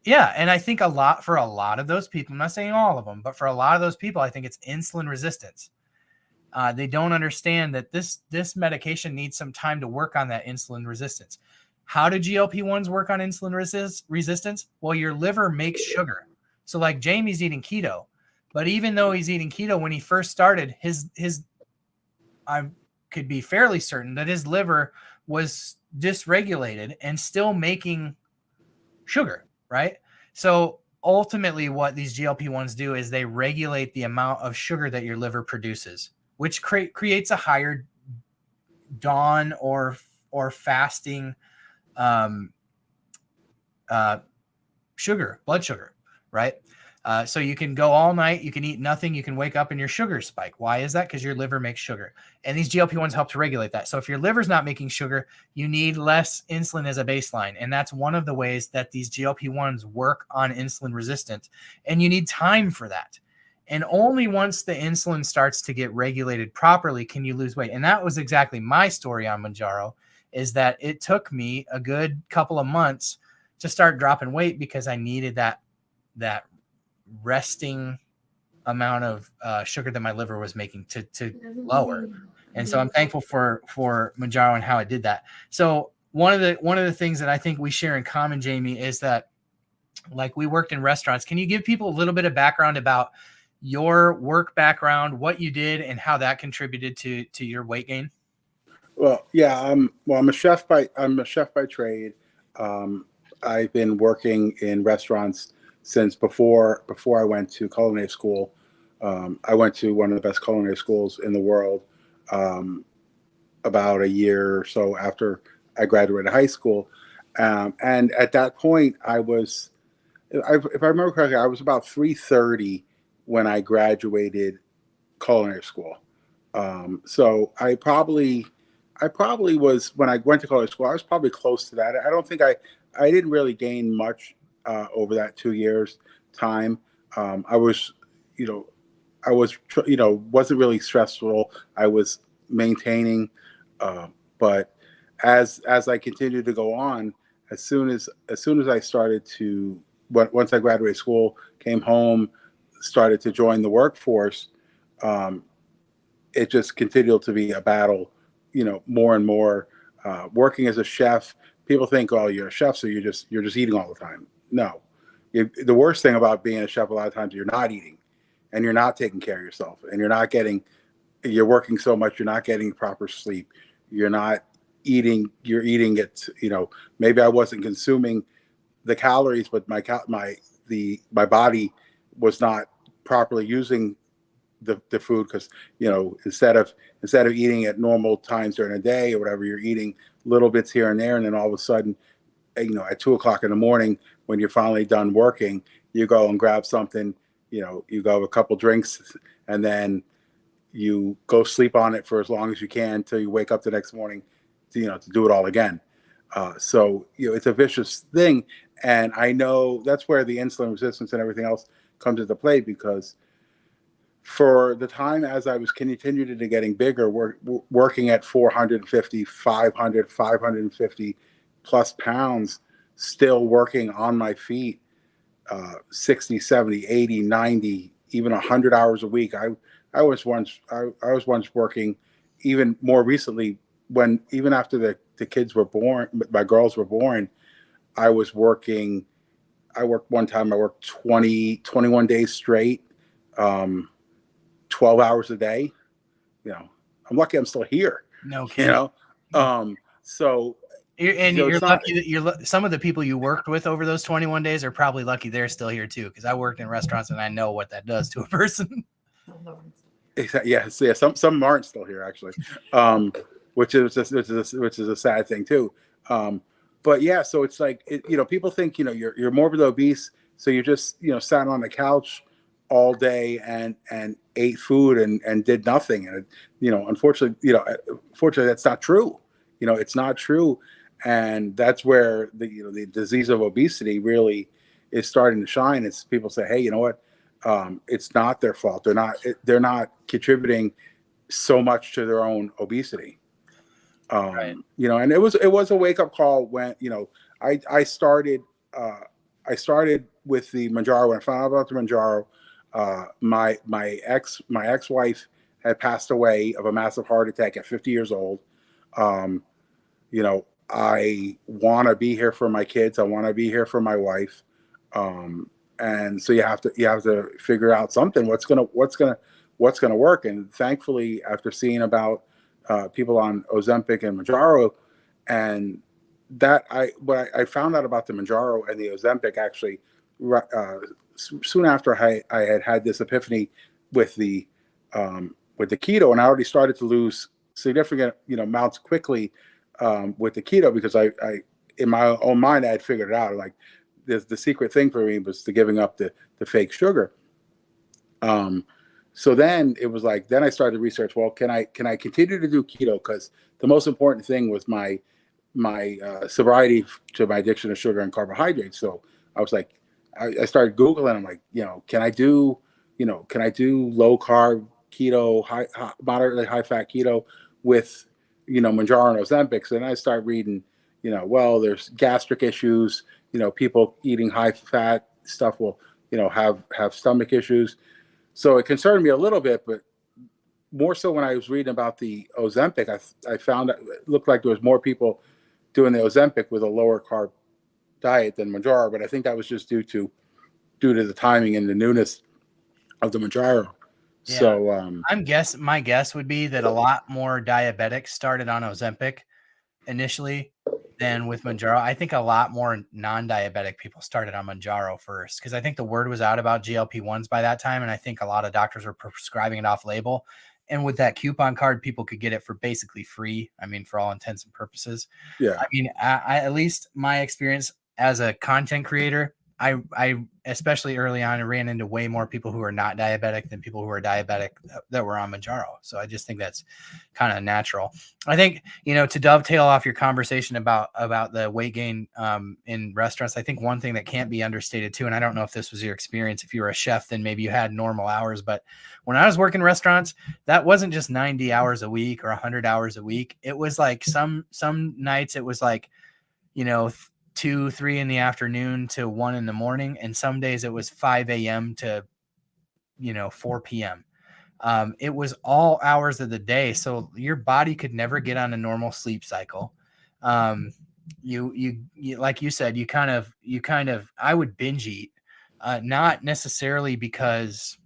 Yeah. And I think for a lot of those people, I'm not saying all of them, but for a lot of those people, I think it's insulin resistance. They don't understand that this medication needs some time to work on that insulin resistance. How do GLP-1s work on insulin resistance? Well, your liver makes sugar. So like Jamie's eating keto, but even though he's eating keto, when he first started, I could be fairly certain that his liver was dysregulated and still making sugar, right? So ultimately what these GLP-1s do is they regulate the amount of sugar that your liver produces, which creates a higher dawn or fasting blood sugar, right? So you can go all night, you can eat nothing, you can wake up and your sugar spike. Why is that? Because your liver makes sugar. And these GLP-1s help to regulate that. So if your liver's not making sugar, you need less insulin as a baseline. And that's one of the ways that these GLP-1s work on insulin resistance. And you need time for that. And only once the insulin starts to get regulated properly can you lose weight. And that was exactly my story on Mounjaro, is that it took me a good couple of months to start dropping weight, because I needed that resting amount of sugar that my liver was making to lower. And so I'm thankful for Mounjaro and how it did that. So one of the things that I think we share in common, Jamie, is that, like, we worked in restaurants. Can you give people a little bit of background about your work background, what you did, and how that contributed to your weight gain? Well, yeah, I'm a chef by trade. I've been working in restaurants since before I went to culinary school. I went to one of the best culinary schools in the world about a year or so after I graduated high school. And at that point, if I remember correctly, I was about 330 when I graduated culinary school. So I probably was, when I went to culinary school, I was probably close to that. I don't think I didn't really gain much over that 2 years time. I was, wasn't really stressful. I was maintaining, but as I continued to go on, as soon as I started to, once I graduated school, came home, started to join the workforce, it just continued to be a battle, more and more. Working as a chef, people think, oh, you're a chef, so you're just eating all the time. No. The worst thing about being a chef, a lot of times, you're not eating, and you're not taking care of yourself, and you're working so much, you're not getting proper sleep. You're not eating. You're eating it. Maybe I wasn't consuming the calories, but my body was not properly using the food, because instead of eating at normal times during the day or whatever, you're eating little bits here and there, and then all of a sudden, at 2:00 in the morning, when you're finally done working, you go and grab something, you go have a couple drinks, and then you go sleep on it for as long as you can until you wake up the next morning to do it all again. So it's a vicious thing, and I know that's where the insulin resistance and everything else comes into play, because for the time as I was continuing to getting bigger, working at 450, 500, 550 plus pounds, still working on my feet, 60, 70, 80, 90, even 100 hours a week. I was once working, even more recently, even after the kids were born, my girls were born, I was working I worked one time, I worked 21 days straight, 12 hours a day. You know, I'm lucky I'm still here. No You kidding. know, so You're it's not. lucky that some of the people you worked with over those 21 days are probably lucky they're still here too. Because I worked in restaurants and I know what that does to a person. Yeah. Some aren't still here actually, which is a sad thing too. But yeah, so it's like people think you're morbidly obese, so you just sat on the couch all day and ate food and did nothing, and unfortunately that's not true. It's not true, and that's where the disease of obesity really is starting to shine. It's people say, hey, you know what? It's not their fault. They're not contributing so much to their own obesity. Right. And it was a wake up call when I started with the Mounjaro. When I found out about the Mounjaro, my ex-wife had passed away of a massive heart attack at 50 years old. I want to be here for my kids. I want to be here for my wife. And so you have to figure out something. What's gonna work? And thankfully, after seeing about people on Ozempic and Mounjaro, and what I found out about the Mounjaro and the Ozempic actually soon after I had this epiphany with the keto, and I already started to lose significant amounts quickly with the keto, because I in my own mind I had figured it out. Like, the secret thing for me was giving up the fake sugar. So then it was like, then I started to research, well, can I continue to do keto? Because the most important thing was my sobriety to my addiction to sugar and carbohydrates. So I was like, I started Googling. I'm like, can I do low carb keto, moderately high fat keto with Mounjaro and Ozempic? And I start reading, well, there's gastric issues. People eating high fat stuff will have stomach issues. So it concerned me a little bit, but more so when I was reading about the Ozempic, I found that it looked like there was more people doing the Ozempic with a lower carb diet than Mounjaro. But I think that was just due to the timing and the newness of the Mounjaro. Yeah. So my guess would be that a lot more diabetics started on Ozempic initially than with Mounjaro. I think a lot more non-diabetic people started on Mounjaro first, because I think the word was out about GLP-1s by that time, and I think a lot of doctors were prescribing it off label. And with that coupon card, people could get it for basically free. I mean, for all intents and purposes. yeah. I mean, I at least my experience as a content creator, I especially early on, I ran into way more people who are not diabetic than people who are diabetic that were on Mounjaro. So I just think that's kind of natural. I think, to dovetail off your conversation about the weight gain in restaurants, I think one thing that can't be understated too, and I don't know if this was your experience, if you were a chef, then maybe you had normal hours, but when I was working restaurants, that wasn't just 90 hours a week or 100 hours a week. It was like some nights it was like, 2, 3 in the afternoon to 1 in the morning. And some days it was 5 a.m. to, 4 p.m. It was all hours of the day. So your body could never get on a normal sleep cycle. You like you said, you kind of, I would binge eat, not necessarily because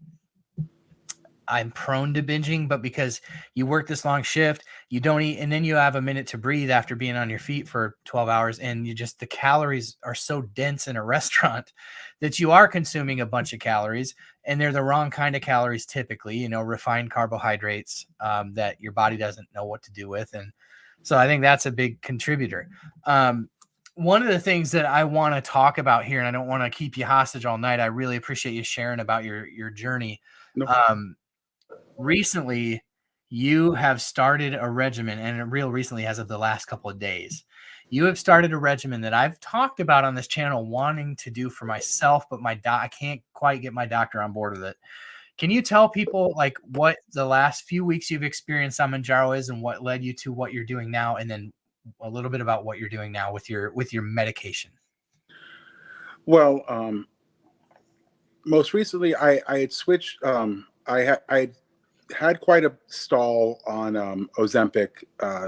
I'm prone to binging, but because you work this long shift, you don't eat, and then you have a minute to breathe after being on your feet for 12 hours. And the calories are so dense in a restaurant that you are consuming a bunch of calories, and they're the wrong kind of calories, typically, refined carbohydrates that your body doesn't know what to do with. And so I think that's a big contributor. One of the things that I want to talk about here, and I don't want to keep you hostage all night, I really appreciate you sharing about your journey. No. Recently, you have started a regimen, and real recently, as of the last couple of days, you have started a regimen that I've talked about on this channel wanting to do for myself, but I can't quite get my doctor on board with it. Can you tell people like what the last few weeks you've experienced on Mounjaro is and what led you to what you're doing now, and then a little bit about what you're doing now with your medication? Well, most recently I had switched. I had quite a stall on Ozempic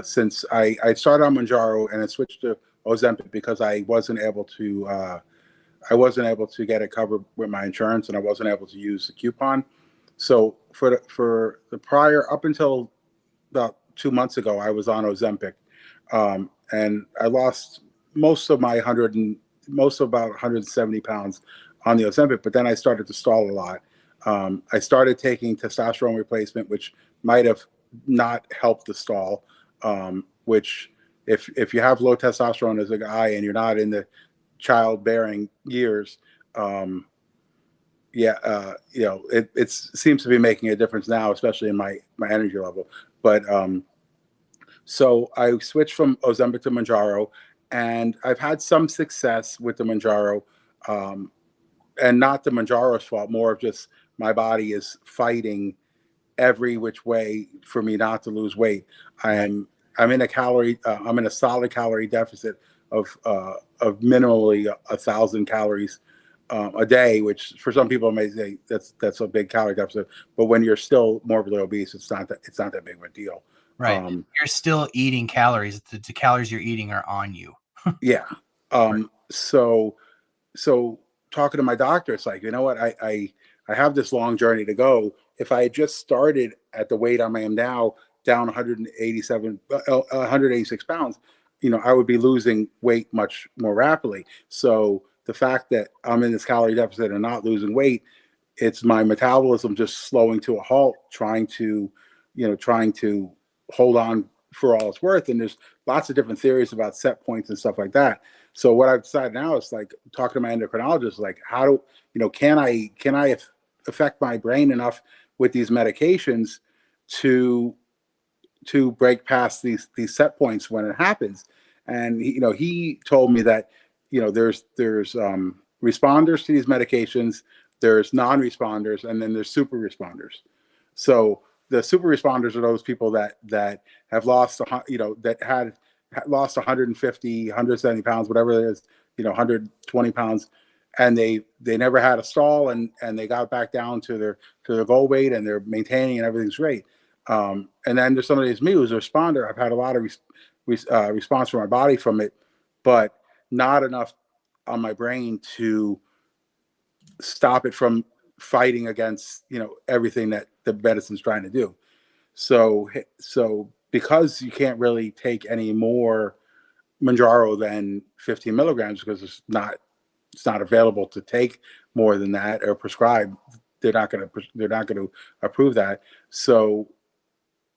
since I started on Mounjaro and I switched to Ozempic because I wasn't able to I wasn't able to get it covered with my insurance, and I wasn't able to use the coupon. So for the prior, up until about 2 months ago, I was on Ozempic, and I lost most of my most of about 170 pounds on the Ozempic. But then I started to stall a lot. I started taking testosterone replacement, which might have not helped the stall. Which, if you have low testosterone as a guy and you're not in the childbearing years, it seems to be making a difference now, especially in my energy level. But so I switched from Ozempic to Mounjaro, and I've had some success with the Mounjaro, and not the Mounjaro's fault, more of just my body is fighting every which way for me not to lose weight. I'm in a solid calorie deficit of minimally 1,000 calories a day, which for some people may say that's a big calorie deficit, but when you're still morbidly obese, it's not that big of a deal. Right. You're still eating calories. The calories you're eating are on you. Yeah. Right. So talking to my doctor, it's like, you know what, I have this long journey to go. If I had just started at the weight I am now, down 186 pounds, I would be losing weight much more rapidly. So the fact that I'm in this calorie deficit and not losing weight, it's my metabolism just slowing to a halt, trying to hold on for all it's worth. And there's lots of different theories about set points and stuff like that. So what I've decided now is, like, talking to my endocrinologist, like, how do can I affect my brain enough with these medications to break past these set points when it happens. And he told me that there's responders to these medications, there's non-responders, and then there's super responders. So the super responders are those people that have lost that had lost 150, 170 pounds, whatever it is, 120 pounds, and they never had a stall, and they got back down to their goal weight, and they're maintaining, and everything's great. And then there's somebody as me who's a responder. I've had a lot of response from my body from it, but not enough on my brain to stop it from fighting against everything that the medicine's trying to do. So because you can't really take any more Mounjaro than 15 milligrams, because it's not available to take more than that or prescribe. They're not going to approve that. So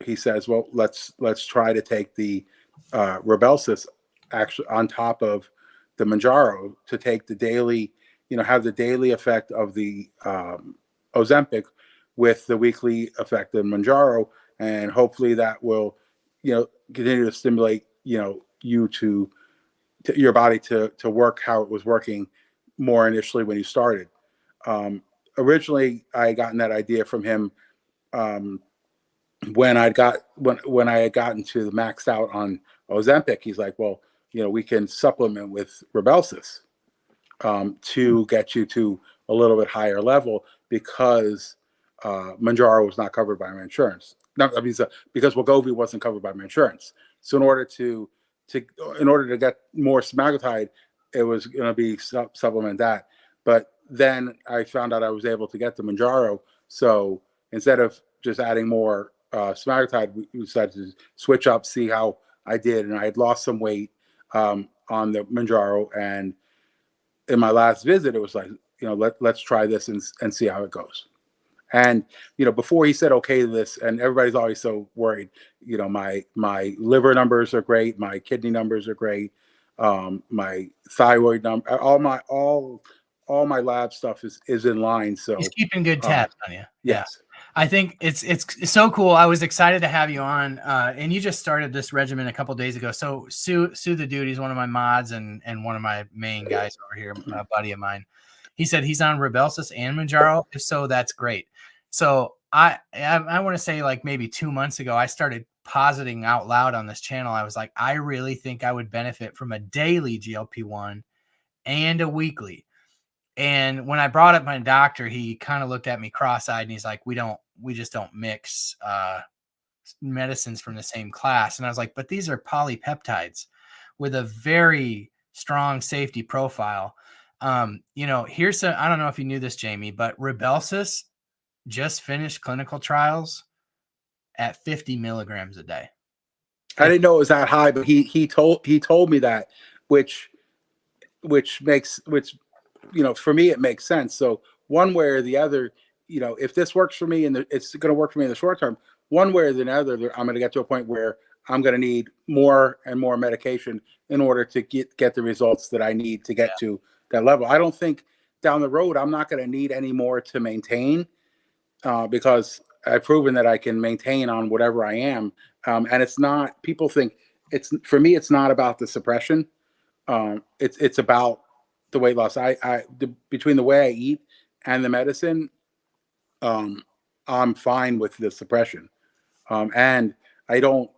he says, well, let's try to take the Rybelsus actually on top of the Mounjaro, to take the daily, have the daily effect of the Ozempic with the weekly effect of Mounjaro, and hopefully that will continue to stimulate you to your body to work how it was working more initially when you started. Originally, I had gotten that idea from him when I had gotten to the maxed out on Ozempic. He's like, well, we can supplement with Rybelsus to get you to a little bit higher level, because Mounjaro was not covered by my insurance. No, I mean, because Wegovy wasn't covered by my insurance. So in order to get more semaglutide, it was going to be supplement that. But then I found out I was able to get the Mounjaro. So instead of just adding more semaglutide, we decided to switch up, see how I did. And I had lost some weight on the Mounjaro. And in my last visit, it was like, let's try this and see how it goes. And before he said okay to this, and everybody's always so worried, my liver numbers are great, my kidney numbers are great, my thyroid number, all my lab stuff is in line. So he's keeping good tabs on you. Yes. Yeah. I think it's so cool. I was excited to have you on, and you just started this regimen a couple of days ago. So Sue the dude, he's one of my mods and one of my main guys over here, a buddy of mine. He said he's on Rybelsus and Mounjaro. If so, that's great. So I want to say, like, maybe 2 months ago, I started positing out loud on this channel. I was like, I really think I would benefit from a daily GLP-1 and a weekly. And when I brought up my doctor, he kind of looked at me cross-eyed, and he's like, we just don't mix medicines from the same class. And I was like, but these are polypeptides with a very strong safety profile. Here's I don't know if you knew this, Jamie, but Rybelsus just finished clinical trials at 50 milligrams a day. I didn't know it was that high, but he told me that, which makes for me it makes sense. So one way or the other, if this works for me and it's going to work for me in the short term, one way or the other, I'm going to get to a point where I'm going to need more and more medication in order to get the results that I need to get to that level. I don't think down the road I'm not going to need any more to maintain, because I've proven that I can maintain on whatever I am. And it's not, people think for me, it's not about the suppression. It's about the weight loss. Between the way I eat and the medicine, I'm fine with the suppression. And I don't,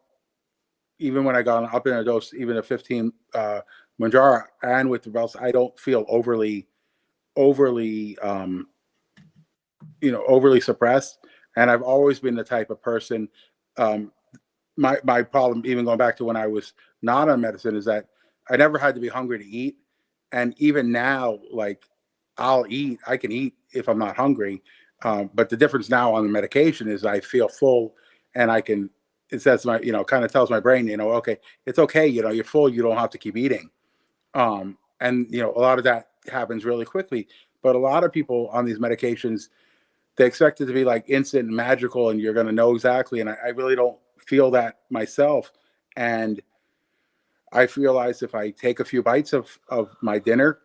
even when I got up in a dose, even a 15 Mounjaro and with the belts, I don't feel overly suppressed. And I've always been the type of person, my problem, even going back to when I was not on medicine, is that I never had to be hungry to eat. And even now, like, I can eat if I'm not hungry. But the difference now on the medication is I feel full, and it says kind of tells my brain, okay, it's okay. You're full. You don't have to keep eating. And a lot of that happens really quickly. But a lot of people on these medications, they expect it to be like instant and magical, and you're going to know exactly. And I really don't feel that myself. And I realize if I take a few bites of my dinner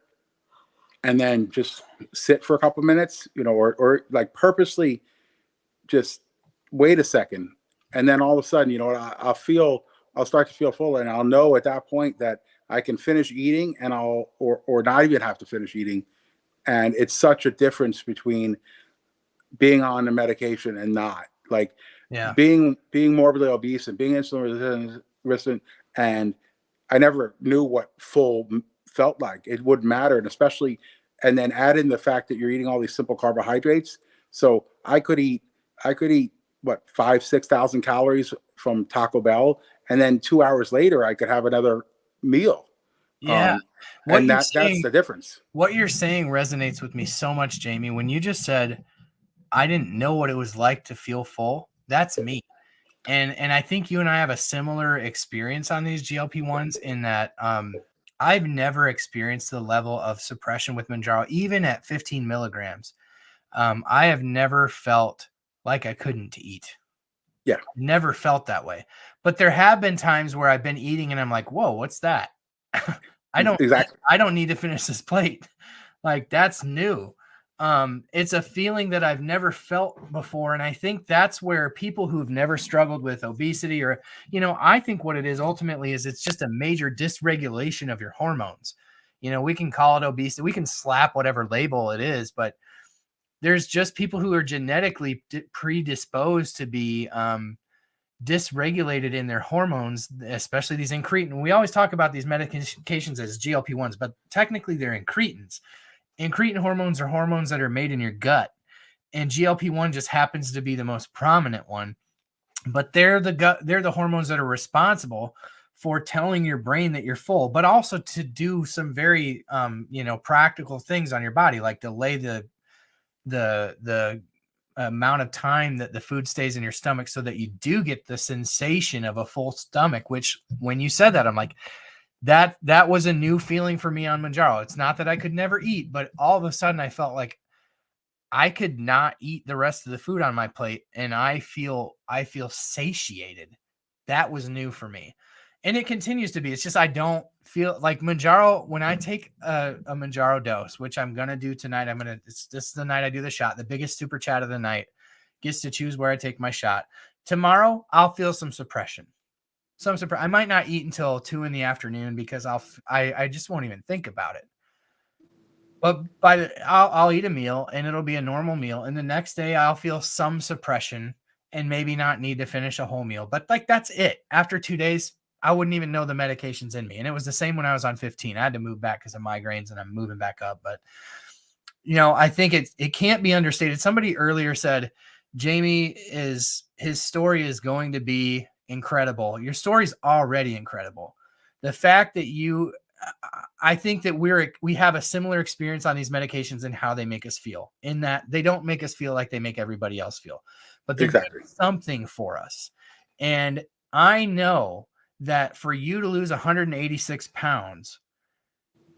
and then just sit for a couple minutes, or like purposely just wait a second, and then all of a sudden, I'll start to feel fuller, and I'll know at that point that I can finish eating, and or not even have to finish eating. And it's such a difference between being on the medication and not. Like, being morbidly obese and being insulin resistant, and I never knew what full felt like. It wouldn't matter, and then add in the fact that you're eating all these simple carbohydrates. So I could eat what, 5,000-6,000 calories from Taco Bell, and then 2 hours later I could have another meal. Yeah. That's the difference. What you're saying resonates with me so much, Jamie. When you just said, I didn't know what it was like to feel full, that's me. And I think you and I have a similar experience on these GLP-1s in that I've never experienced the level of suppression with Mounjaro, even at 15 milligrams. I have never felt like I couldn't eat. Yeah. Never felt that way. But there have been times where I've been eating and I'm like, whoa, what's that? I don't need to finish this plate. Like, that's new. It's a feeling that I've never felt before. And I think that's where people who've never struggled with obesity, or, I think what it is ultimately is it's just a major dysregulation of your hormones. We can call it obesity. We can slap whatever label it is, but there's just people who are genetically predisposed to be dysregulated in their hormones, especially these incretin. We always talk about these medications as GLP-1s, but technically they're incretins. Incretin hormones are hormones that are made in your gut, and GLP-1 just happens to be the most prominent one. But they're the hormones that are responsible for telling your brain that you're full, but also to do some very practical things on your body, like delay the amount of time that the food stays in your stomach, so that you do get the sensation of a full stomach. Which, when you said that, I'm like, that was a new feeling for me on Mounjaro. It's not that I could never eat, but all of a sudden I felt like I could not eat the rest of the food on my plate, and I feel satiated. That was new for me. And it continues to be. It's just I don't feel like Mounjaro. When I take a Mounjaro dose, which I'm going to do tonight, this is the night I do the shot. The biggest super chat of the night gets to choose where I take my shot. Tomorrow, I'll feel some suppression. I might not eat until 2 p.m. because I just won't even think about it. But I'll eat a meal, and it'll be a normal meal. And the next day I'll feel some suppression and maybe not need to finish a whole meal. But like, that's it. After 2 days, I wouldn't even know the medication's in me. And it was the same when I was on 15. I had to move back because of migraines, and I'm moving back up. But, I think it can't be understated. Somebody earlier said, Jamie, his story is going to be incredible. Your story's already incredible. The fact that you I think that we have a similar experience on these medications and how they make us feel, in that they don't make us feel like they make everybody else feel, but they're Exactly. doing something for us. And I know that for you to lose 186 pounds,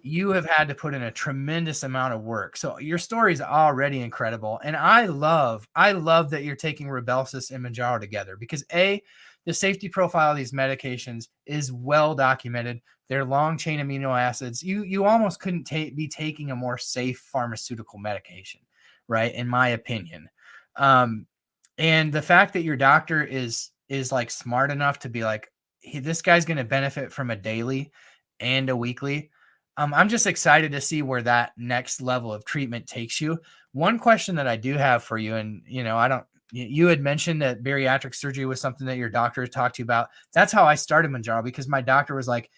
you have had to put in a tremendous amount of work. So your story is already incredible. And I love that you're taking Rybelsus and Mounjaro together, because the safety profile of these medications is well documented. They're long chain amino acids. You almost couldn't be taking a more safe pharmaceutical medication, right? In my opinion. And the fact that your doctor is like smart enough to be like, this guy's going to benefit from a daily and a weekly. I'm just excited to see where that next level of treatment takes you. One question that I do have for you, and you had mentioned that bariatric surgery was something that your doctor talked to you about. That's how I started Mounjaro, because my doctor was like,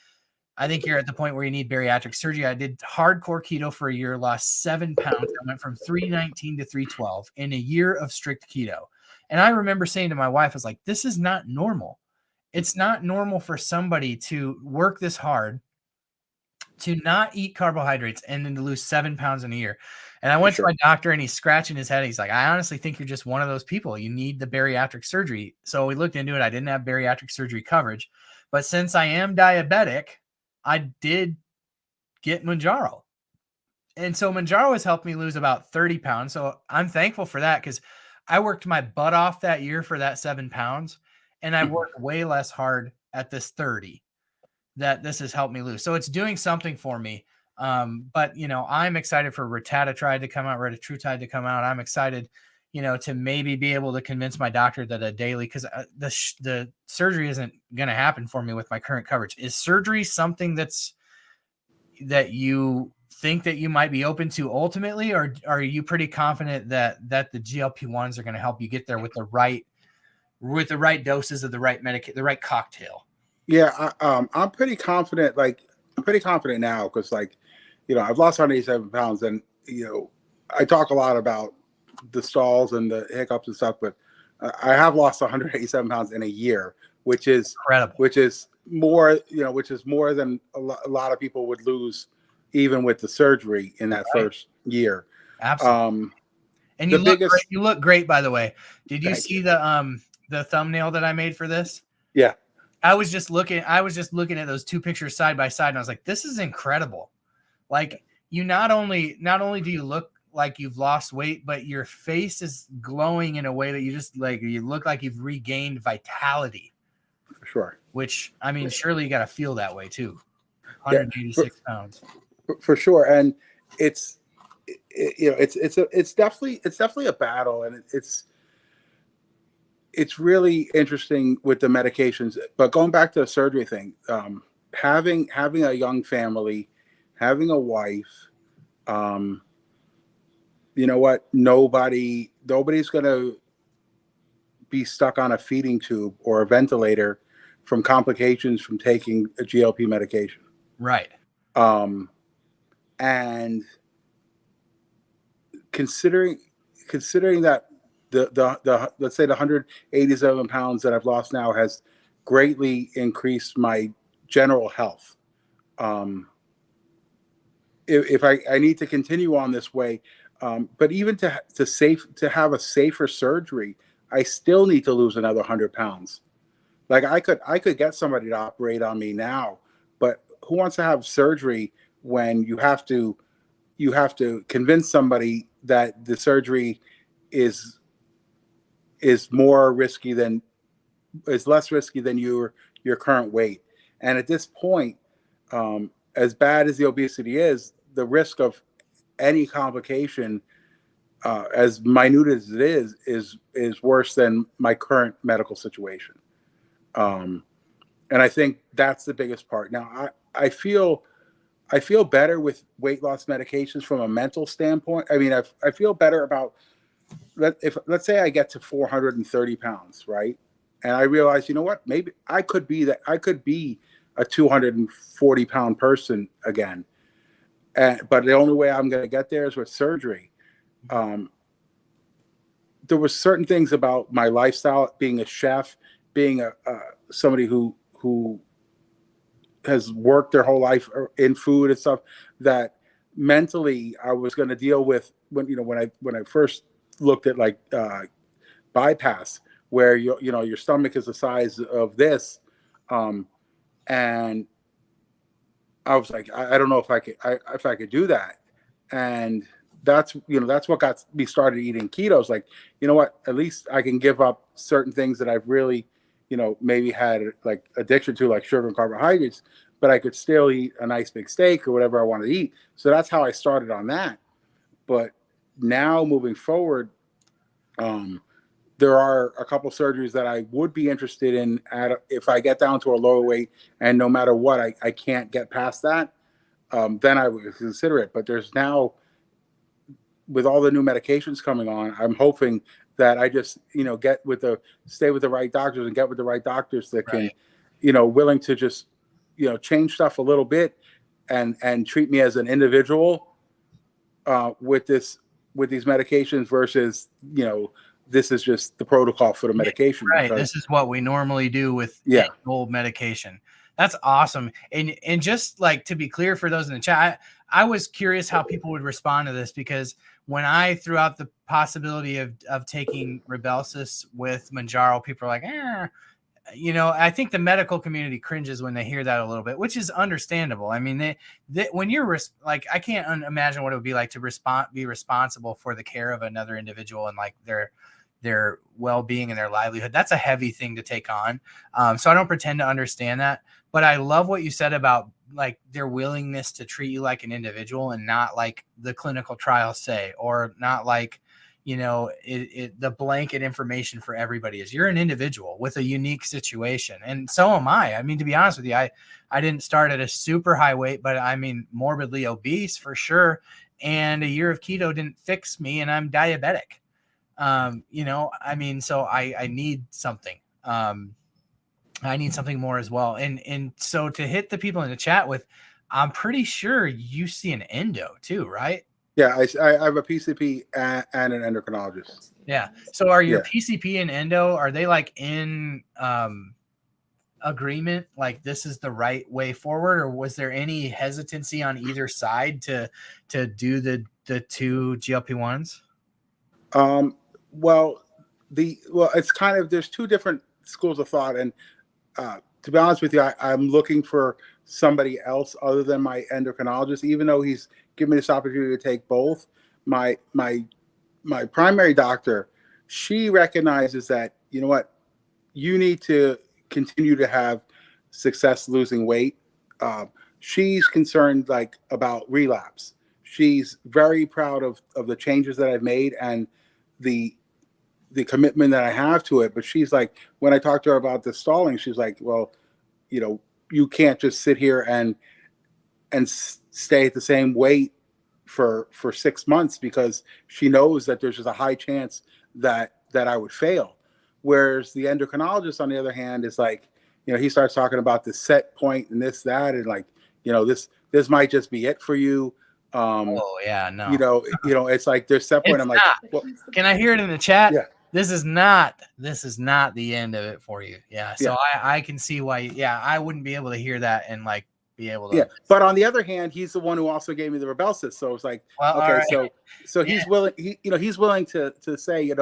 I think you're at the point where you need bariatric surgery. I did hardcore keto for a year, lost 7 pounds. I went from 319 to 312 in a year of strict keto. And I remember saying to my wife, I was like, this is not normal. It's not normal for somebody to work this hard, to not eat carbohydrates, and then to lose 7 pounds in a year. And I went to my doctor, and he's scratching his head. He's like, I honestly think you're just one of those people. You need the bariatric surgery. So we looked into it. I didn't have bariatric surgery coverage, but since I am diabetic, I did get Mounjaro. And so Mounjaro has helped me lose about 30 pounds. So I'm thankful for that, because I worked my butt off that year for that 7 pounds, and I worked way less hard at this 30 that this has helped me lose. So it's doing something for me. But I'm excited for Retatrutide to come out, Retatrutide to come out. I'm excited, to maybe be able to convince my doctor that a daily, because the surgery isn't going to happen for me with my current coverage. Is surgery something that you think that you might be open to ultimately, or are you pretty confident that the GLP-1s are going to help you get there with the right doses of the right cocktail? Yeah, I'm pretty confident. Like, I'm pretty confident now, because, I've lost 187 pounds, and I talk a lot about the stalls and the hiccups and stuff, but I have lost 187 pounds in a year, which is incredible. Which is more, which is more than a lot of people would lose, even with the surgery in that first year. Absolutely. And you look great, by the way. Did you see the thumbnail that I made for this? Yeah. I was just looking at those two pictures side by side, and I was like, this is incredible. Like, you not only do you look like you've lost weight, but your face is glowing in a way that you look like you've regained vitality. For sure. Which, I mean, surely you got to feel that way too. 186 pounds. For sure. And it's definitely a battle, and it's really interesting with the medications. But going back to the surgery thing, having a young family, having a wife, you know what? Nobody's gonna be stuck on a feeding tube or a ventilator from complications from taking a GLP medication. Right. And considering that the let's say the 187 pounds that I've lost now has greatly increased my general health. If I need to continue on this way, but even to have a safer surgery, I still need to lose another 100 pounds. Like, I could get somebody to operate on me now, but who wants to have surgery when you have to convince somebody that the surgery is less risky than your current weight. And at this point, as bad as the obesity is, the risk of any complication, as minute as it is worse than my current medical situation. And I think that's the biggest part. Now, I feel better with weight loss medications from a mental standpoint. I mean, I feel better about, let's say I get to 430 pounds, right? And I realize, you know what, maybe I could be a 240 pound person again. But the only way I'm going to get there is with surgery. There were certain things about my lifestyle, being a chef, being somebody who has worked their whole life in food and stuff, that mentally I was going to deal with when I first looked at like bypass, where your stomach is the size of this, and I was like, I don't know if I could do that. And that's what got me started eating keto. Like, you know what, at least I can give up certain things that I've really, maybe had like addiction to, like sugar and carbohydrates, but I could still eat a nice big steak or whatever I wanted to eat. So that's how I started on that. But now moving forward, there are a couple surgeries that I would be interested in if I get down to a lower weight, and no matter what, I can't get past that, then I would consider it. But there's now, with all the new medications coming on, I'm hoping that I just, stay with the right doctors and get with the right doctors that can, willing to just, change stuff a little bit and treat me as an individual with these medications versus, this is just the protocol for the medication. Right. This is what we normally do with old medication. That's awesome. And just like to be clear for those in the chat, I was curious how people would respond to this, because when I threw out the possibility of taking Rybelsus with Mounjaro, people are like, I think the medical community cringes when they hear that a little bit, which is understandable. I mean, when you're like, I can't imagine what it would be like to be responsible for the care of another individual and like their well-being and their livelihood. That's a heavy thing to take on. So I don't pretend to understand that, but I love what you said about like their willingness to treat you like an individual and not like the clinical trials say, or not like, the blanket information for everybody is. You're an individual with a unique situation. And so am I. I mean, to be honest with you, I didn't start at a super high weight, but I mean, morbidly obese for sure. And a year of keto didn't fix me, and I'm diabetic. So I need something. I need something more as well. And so to hit the people in the chat with, I'm pretty sure you see an endo too, right? Yeah, I have a PCP and an endocrinologist. Yeah. So are your PCP and endo, are they like in agreement, like this is the right way forward, or was there any hesitancy on either side to do the two GLP-1s? Well, it's kind of, there's two different schools of thought, and to be honest with you, I'm looking for somebody else other than my endocrinologist, even though he's given me this opportunity to take both. My primary doctor, she recognizes that, you know what, you need to continue to have success losing weight. She's concerned like about relapse. She's very proud of the changes that I've made and the commitment that I have to it. But she's like, when I talked to her about the stalling, she's like, well, you can't just sit here and stay at the same weight for 6 months, because she knows that there's just a high chance that I would fail. Whereas the endocrinologist, on the other hand, is like, he starts talking about the set point and this, that, and like, this might just be it for you. It's like there's set point. I'm like, well, can I hear it in the chat? Yeah. This is not the end of it for you. Yeah. So I can see why. Yeah. I wouldn't be able to hear that and like be able to. Yeah. But on the other hand, he's the one who also gave me the Rybelsus. So it's like, okay, right. so he's willing, he's willing to say,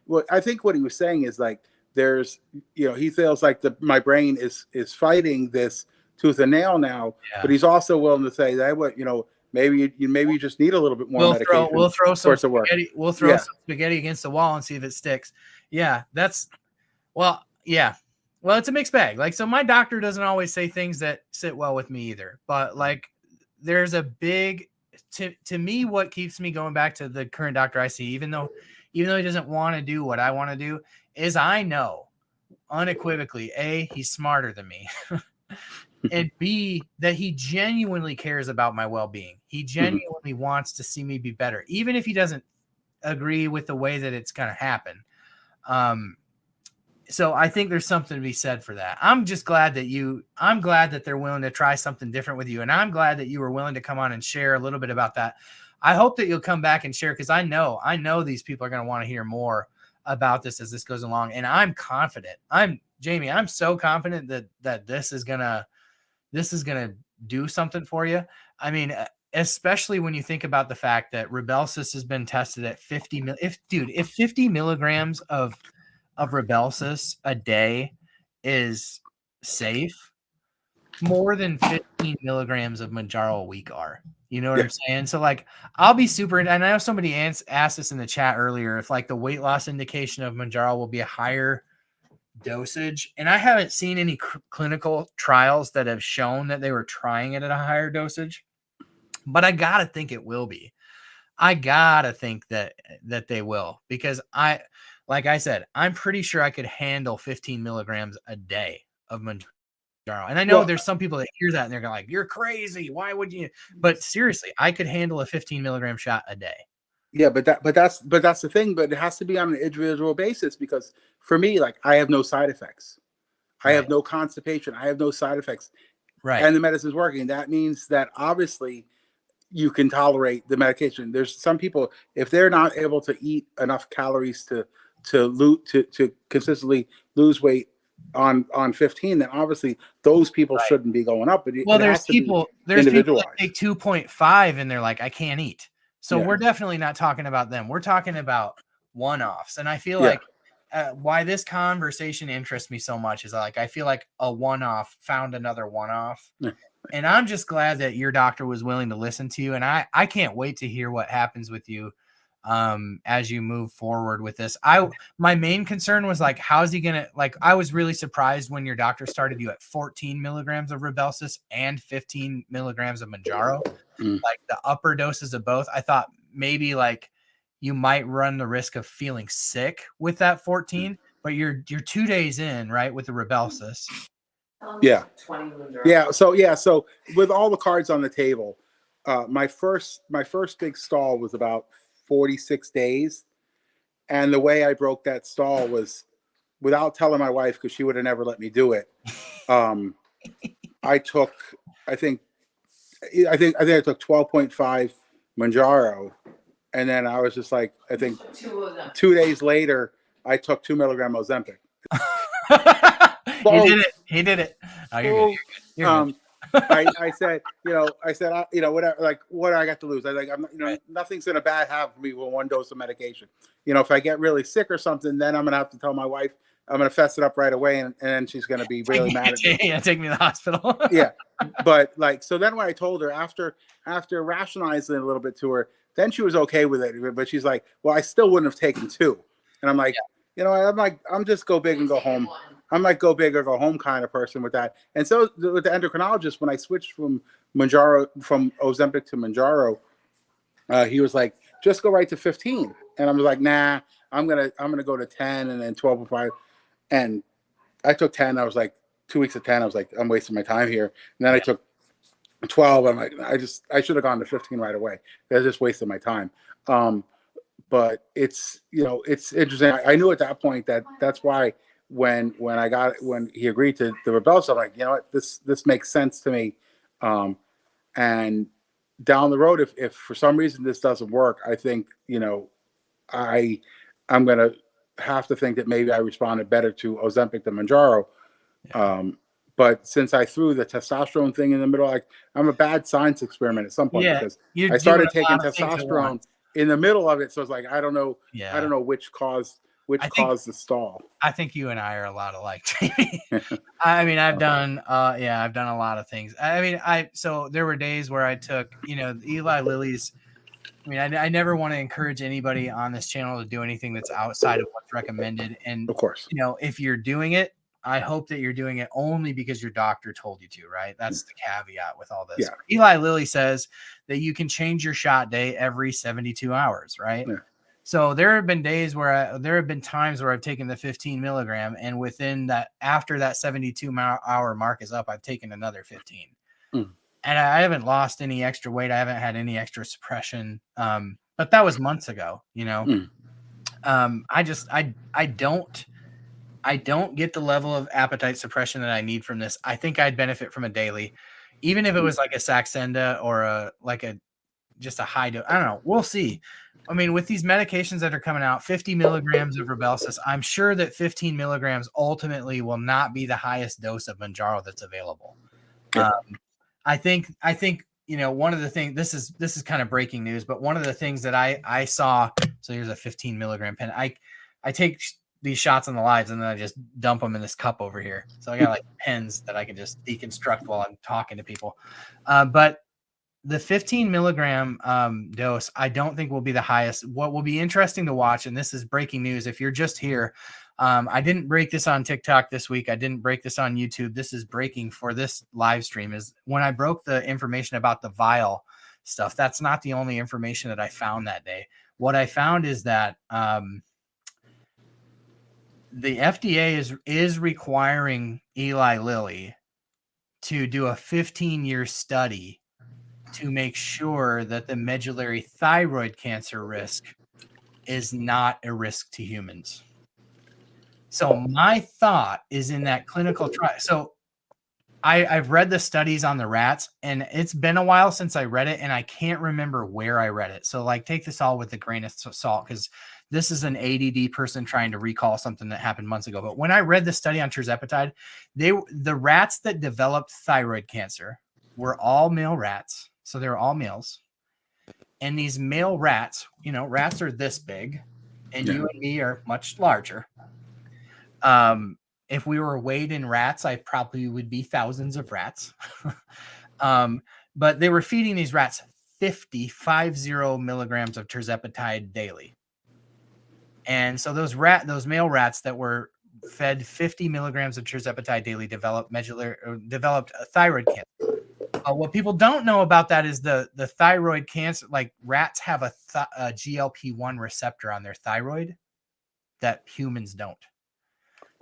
well, I think what he was saying is like, there's, he feels like my brain is fighting this tooth and nail now, but he's also willing to say that, maybe you just need a little bit more medication. We'll throw some spaghetti. We'll throw some spaghetti against the wall and see if it sticks. Yeah, well, it's a mixed bag. Like, so my doctor doesn't always say things that sit well with me either. But like, there's a big, to me, what keeps me going back to the current doctor I see, even though he doesn't want to do what I want to do, is I know unequivocally, A, he's smarter than me. And B, that he genuinely cares about my well-being. He genuinely wants to see me be better, even if he doesn't agree with the way that it's going to happen. So I think there's something to be said for that. I'm just glad that they're willing to try something different with you. And I'm glad that you were willing to come on and share a little bit about that. I hope that you'll come back and share, because I know these people are going to want to hear more about this as this goes along. And I'm confident. Jamie, I'm so confident that this is going to this is going to do something for you. I mean, especially when you think about the fact that Rybelsus has been tested at 50 mil. If 50 milligrams of Rybelsus a day is safe, more than 15 milligrams of Mounjaro a week are. You know what I'm saying? So like, I'll be super. And I know somebody asked us in the chat earlier if like the weight loss indication of Mounjaro will be a higher dosage, and I haven't seen any clinical trials that have shown that they were trying it at a higher dosage, but I gotta think it will be. I gotta think that they will, because like I said, I'm pretty sure I could handle 15 milligrams a day of Mounjaro. And I know there's some people that hear that and they're like, "You're crazy. Why would you?" But seriously, I could handle a 15 milligram shot a day. Yeah, but that's the thing. But it has to be on an individual basis, because for me, like, I have no side effects. I have no constipation. I have no side effects. Right. And the medicine's working. That means that obviously you can tolerate the medication. There's some people, if they're not able to eat enough calories to consistently lose weight on 15, then obviously those people shouldn't be going up. But there's people that take 2.5 and they're like, I can't eat. So we're definitely not talking about them. We're talking about one-offs. And I feel like why this conversation interests me so much is like, I feel like a one-off found another one-off. And I'm just glad that your doctor was willing to listen to you. And I can't wait to hear what happens with you as you move forward with this. My main concern was like, how's he gonna, like, I was really surprised when your doctor started you at 14 milligrams of Rybelsus and 15 milligrams of Mounjaro, like the upper doses of both. I thought maybe like you might run the risk of feeling sick with that 14, but you're 2 days in, right, with the Rybelsus. So with all the cards on the table, my first big stall was about 46 days. And the way I broke that stall was without telling my wife, because she would have never let me do it. I took 12.5 Mounjaro. And then I was just like, I think 2 days later, I took 2 milligram Ozempic. He did it. Oh, you're good. I said, whatever, like, what do I got to lose? I like, I'm, nothing's gonna bad happen for me with one dose of medication. If I get really sick or something, then I'm gonna have to tell my wife. I'm gonna fess it up right away, and then she's gonna be really mad at me. Yeah, take me to the hospital. But like, so then when I told her after rationalizing it a little bit to her, then she was okay with it. But she's like, well, I still wouldn't have taken 2. And I'm like, I'm just go big and go home. I'm like go big or go home kind of person with that. And so with the endocrinologist, when I switched from Ozempic to Mounjaro, he was like, just go right to 15. And I was like, nah, I'm gonna go to 10 and then 12.5. And I took 10. I was like, 2 weeks of 10. I was like, I'm wasting my time here. And then I took 12. I'm like, I should have gone to 15 right away. I just wasted my time. But it's it's interesting. I knew at that point that's why when he agreed to the Rybelsus, I'm like, this makes sense to me. And down the road, if for some reason this doesn't work, I think I'm gonna have to think that maybe I responded better to Ozempic than Mounjaro. But since I threw the testosterone thing in the middle, like, I'm a bad science experiment at some point, because I started taking testosterone in the middle of it. So it's like, I don't know which caused the stall. I think you and I are a lot alike, Jamie. I mean, I've done a lot of things. I mean, so there were days where I took, Eli Lilly's. I mean, I never want to encourage anybody on this channel to do anything that's outside of what's recommended. And of course, if you're doing it, I hope that you're doing it only because your doctor told you to, right? That's the caveat with all this. Yeah. Eli Lilly says that you can change your shot day every 72 hours, right? Yeah. So there have been times where I've taken the 15 milligram, and after that 72-hour mark is up, I've taken another 15. And I haven't lost any extra weight. I haven't had any extra suppression. But that was months ago, I don't get the level of appetite suppression that I need from this. I think I'd benefit from a daily, even if it was like a Saxenda or just a high dose. I don't know. We'll see. I mean, with these medications that are coming out, 50 milligrams of Rybelsus, I'm sure that 15 milligrams ultimately will not be the highest dose of Mounjaro that's available. Yeah. I think one of the things, this is kind of breaking news, but one of the things that I saw, so here's a 15 milligram pen. I take these shots on the lives and then I just dump them in this cup over here. So I got like pens that I can just deconstruct while I'm talking to people. But the 15 milligram dose, I don't think will be the highest. What will be interesting to watch, and this is breaking news if you're just here, I didn't break this on TikTok this week. I didn't break this on YouTube. This is breaking for this live stream. Is when I broke the information about the vial stuff. That's not the only information that I found that day. What I found is that the FDA is requiring Eli Lilly to do a 15-year study to make sure that the medullary thyroid cancer risk is not a risk to humans. So my thought is in that clinical trial. So I've read the studies on the rats, and it's been a while since I read it, and I can't remember where I read it. So like, take this all with a grain of salt, because this is an ADD person trying to recall something that happened months ago. But when I read the study on tirzepatide, the rats that developed thyroid cancer were all male rats. So they're all males. And these male rats, rats are this big, and you and me are much larger. If we were weighed in rats, I probably would be thousands of rats. But they were feeding these rats 50 milligrams of tirzepatide daily. And so those male rats that were fed 50 milligrams of tirzepatide daily developed a thyroid cancer. What people don't know about that is the thyroid cancer, like rats have a GLP-1 receptor on their thyroid that humans don't.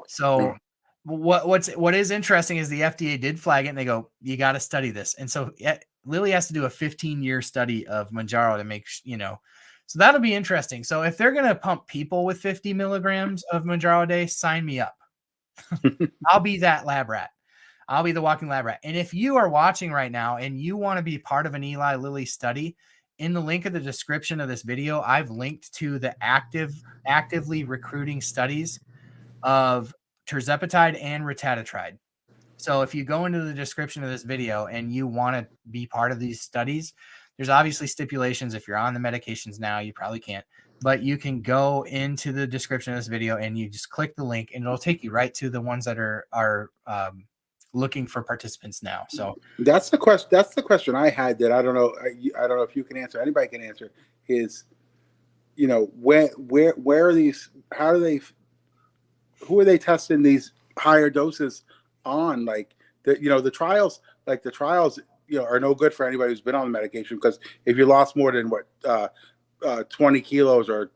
So what is interesting is the FDA did flag it, and they go, you got to study this. And so Lilly has to do a 15-year study of Mounjaro to make, so that'll be interesting. So if they're going to pump people with 50 milligrams of Mounjaro a day, sign me up. I'll be that lab rat. I'll be the walking lab rat. And if you are watching right now and you want to be part of an Eli Lilly study, in the link of the description of this video, I've linked to the actively recruiting studies of tirzepatide and Retatrutide. So if you go into the description of this video and you want to be part of these studies, there's obviously stipulations. If you're on the medications now, you probably can't, but you can go into the description of this video and you just click the link and it'll take you right to the ones that are looking for participants now. So that's the question. That's the question I had that I don't know. I don't know if you can answer. Anybody can answer. Is where are these? How do they? Who are they testing these higher doses on? Like the trials. Like the trials, are no good for anybody who's been on the medication, because if you lost more than 20 kilos or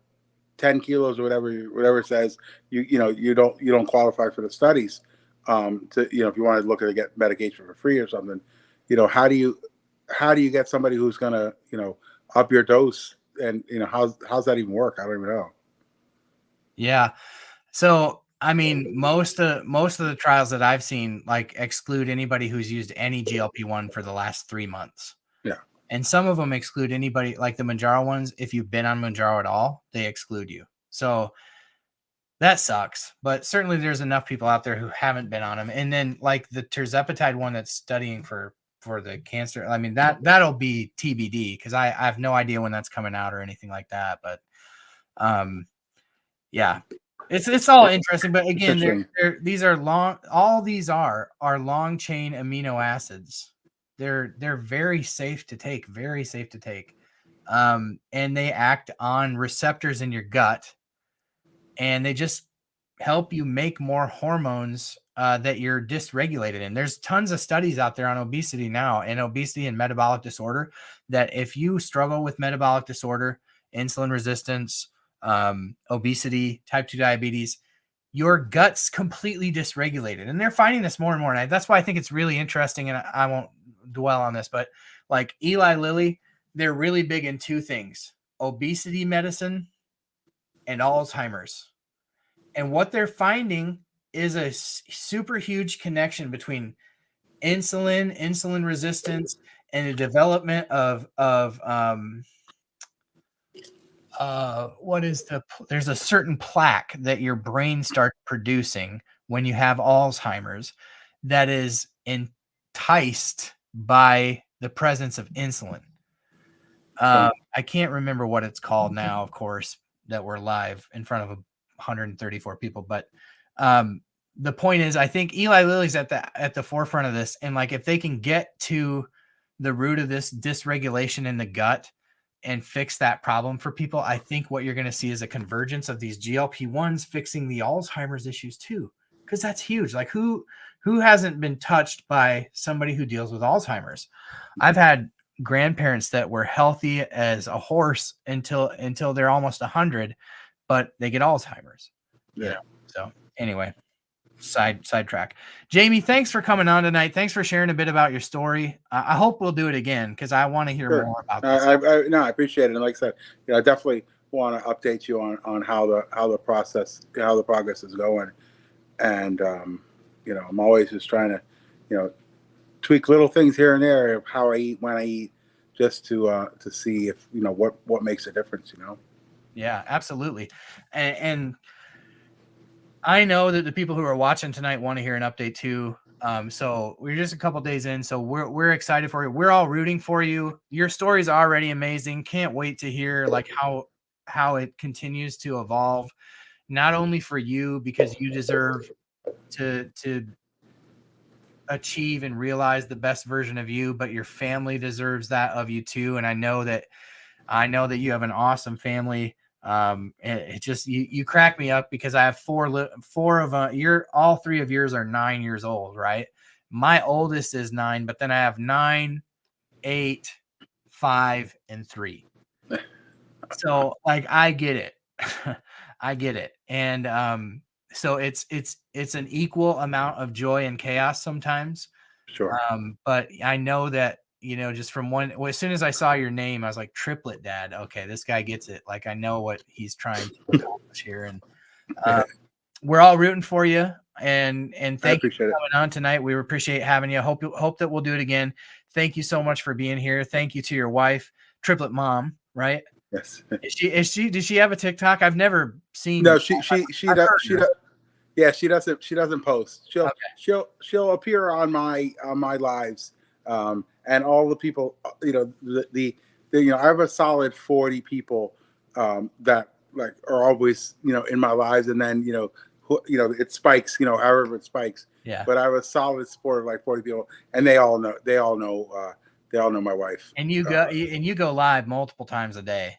10 kilos or whatever it says, you don't qualify for the studies. If you want to look at get medication for free or something, how do you get somebody who's gonna up your dose, and how's that even work? I don't even know. Yeah, so I mean, most of the trials that I've seen exclude anybody who's used any GLP-1 for the last 3 months. Yeah, and some of them exclude anybody, like the Mounjaro ones. If you've been on Mounjaro at all, they exclude you. So that sucks, but certainly there's enough people out there who haven't been on them. And then like the tirzepatide one that's studying for the cancer, I mean, that'll be TBD, because I have no idea when that's coming out or anything like that. But yeah, it's all interesting. But again, these are long chain amino acids. They're very safe to take, and they act on receptors in your gut, and they just help you make more hormones that you're dysregulated in. There's tons of studies out there on obesity now, and obesity and metabolic disorder, that if you struggle with metabolic disorder, insulin resistance, obesity, type 2 diabetes, your gut's completely dysregulated. And they're finding this more and more. And that's why I think it's really interesting. And I won't dwell on this, but like Eli Lilly, they're really big in two things: obesity medicine and Alzheimer's. And what they're finding is a super huge connection between insulin resistance, and the development of there's a certain plaque that your brain starts producing when you have Alzheimer's that is enticed by the presence of insulin. I can't remember what it's called now, of course, that we're live in front of 134 people. But the point is, I think Eli Lilly's at the forefront of this. And like, if they can get to the root of this dysregulation in the gut and fix that problem for people, I think what you're going to see is a convergence of these GLP-1s fixing the Alzheimer's issues too, because that's huge. Like who hasn't been touched by somebody who deals with Alzheimer's? I've had grandparents that were healthy as a horse until they're almost 100, but they get Alzheimer's. Yeah. So anyway, sidetrack. Jamie, thanks for coming on tonight. Thanks for sharing a bit about your story. I hope we'll do it again because I want to hear more about this. I appreciate it. And like I said, I definitely want to update you on how the progress is going. And I'm always just trying to tweak little things here and there of how I eat, when I eat, just to see if what makes a difference. Yeah, absolutely. And I know that the people who are watching tonight want to hear an update too. So we're just a couple days in, so we're excited for you. We're all rooting for you. Your story's already amazing. Can't wait to hear like how it continues to evolve, not only for you because you deserve to achieve and realize the best version of you, but your family deserves that of you too. And I know that you have an awesome family. It just you crack me up because I have four of all three of yours are 9 years old, right? My oldest is 9, but then I have 9, 8, 5, and 3. So like I get it. I get it. And so it's an equal amount of joy and chaos sometimes. Sure. But I know that just from as soon as I saw your name, I was like, triplet dad. Okay, this guy gets it. Like I know what he's trying to accomplish here. And we're all rooting for you. And thank you for coming on tonight. We appreciate having you. Hope that we'll do it again. Thank you so much for being here. Thank you to your wife, triplet mom, right? Yes. Does she have a TikTok? I've never seen. No, she does. Yeah, she doesn't post. She'll appear on my lives. And all the people, I have a solid 40 people that like are always, in my lives, and then it spikes, however it spikes. Yeah. But I have a solid support of like 40 people, and they all know my wife. And you go live multiple times a day.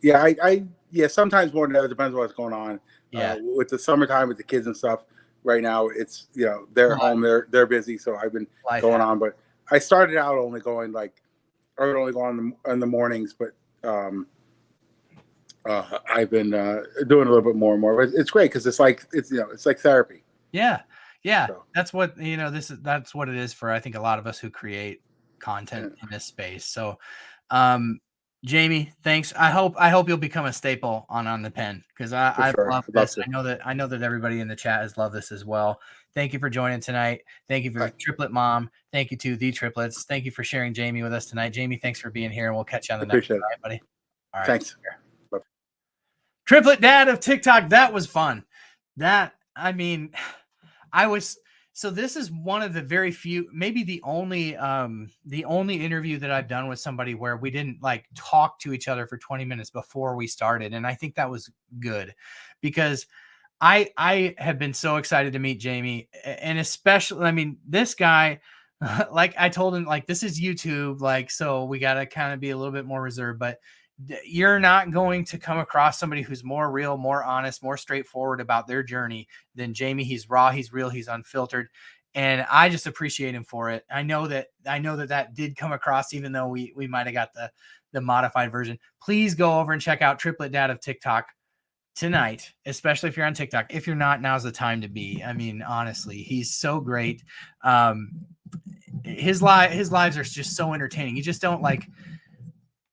Yeah, sometimes more than that. It depends on what's going on. Yeah. With the summertime with the kids and stuff. Right now, it's they're home, they're busy, so I've been going on, but. I started out only going in the mornings, but I've been doing a little bit more and more. But it's great because it's like therapy. Yeah. So. That's what that's what it is for I think a lot of us who create content in this space. So, Jamie, thanks. I hope you'll become a staple on the pen because I love this. I know that everybody in the chat has loved this as well. Thank you for joining tonight. Thank you for triplet mom. Thank you to the triplets. Thank you for sharing Jamie with us tonight. Jamie, thanks for being here, and we'll catch you on the next one, buddy. All right. Thanks. Triplet dad of TikTok. That was fun. So this is one of the very few, maybe the only interview that I've done with somebody where we didn't like talk to each other for 20 minutes before we started. And I think that was good because I have been so excited to meet Jamie, and especially, this guy, like I told him, like, this is YouTube, like, so we got to kind of be a little bit more reserved, but you're not going to come across somebody who's more real, more honest, more straightforward about their journey than Jamie. He's raw, he's real, he's unfiltered. And I just appreciate him for it. I know that did come across, even though we might've got the modified version. Please go over and check out Triplet Dad of TikTok tonight, especially if you're on TikTok. If you're not, now's the time to be. Honestly, he's so great. His lives are just so entertaining. You just don't like,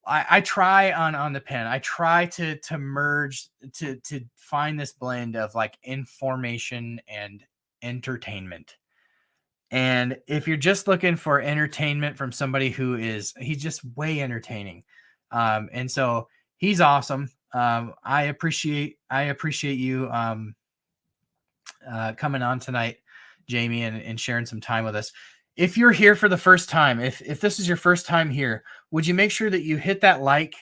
I try on the pen. I try to merge, to find this blend of like information and entertainment. And if you're just looking for entertainment from somebody he's just way entertaining. And so he's awesome. I appreciate you coming on tonight, Jamie, and sharing some time with us. If you're here for the first time, if this is your first time here, would you make sure that you hit that like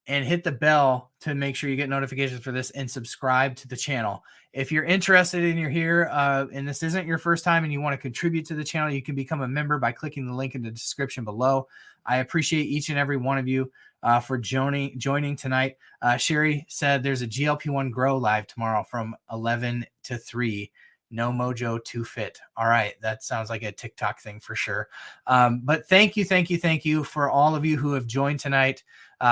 and hit the bell to make sure you get notifications for this and subscribe to the channel. If you're interested and you're here and this isn't your first time and you want to contribute to the channel, you can become a member by clicking the link in the description below. I appreciate each and every one of you for joining tonight. Sherry said there's a GLP-1 Grow live tomorrow from 11 to 3. No Mojo too fit. All right. That sounds like a TikTok thing for sure. But thank you for all of you who have joined tonight.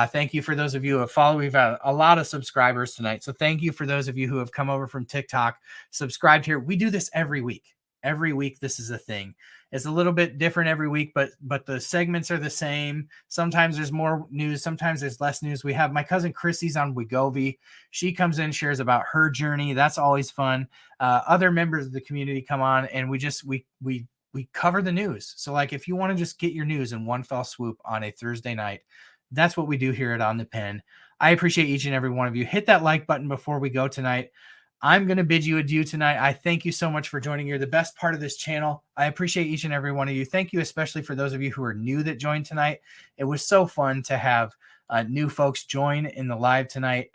Thank you for those of you who have followed. We've had a lot of subscribers tonight. So thank you for those of you who have come over from TikTok, subscribed here. We do this every week. Every week, this is a thing. It's a little bit different every week, but the segments are the same. Sometimes there's more news. Sometimes there's less news. We have my cousin Chrissy's on Wegovy. She comes in, shares about her journey. That's always fun. Other members of the community come on, and we cover the news. So like if you want to just get your news in one fell swoop on a Thursday night, that's what we do here at On the Pen. I appreciate each and every one of you. Hit that like button before we go tonight. I'm going to bid you adieu tonight. I thank you so much for joining. You're the best part of this channel. I appreciate each and every one of you. Thank you, especially for those of you who are new that joined tonight. It was so fun to have new folks join in the live tonight.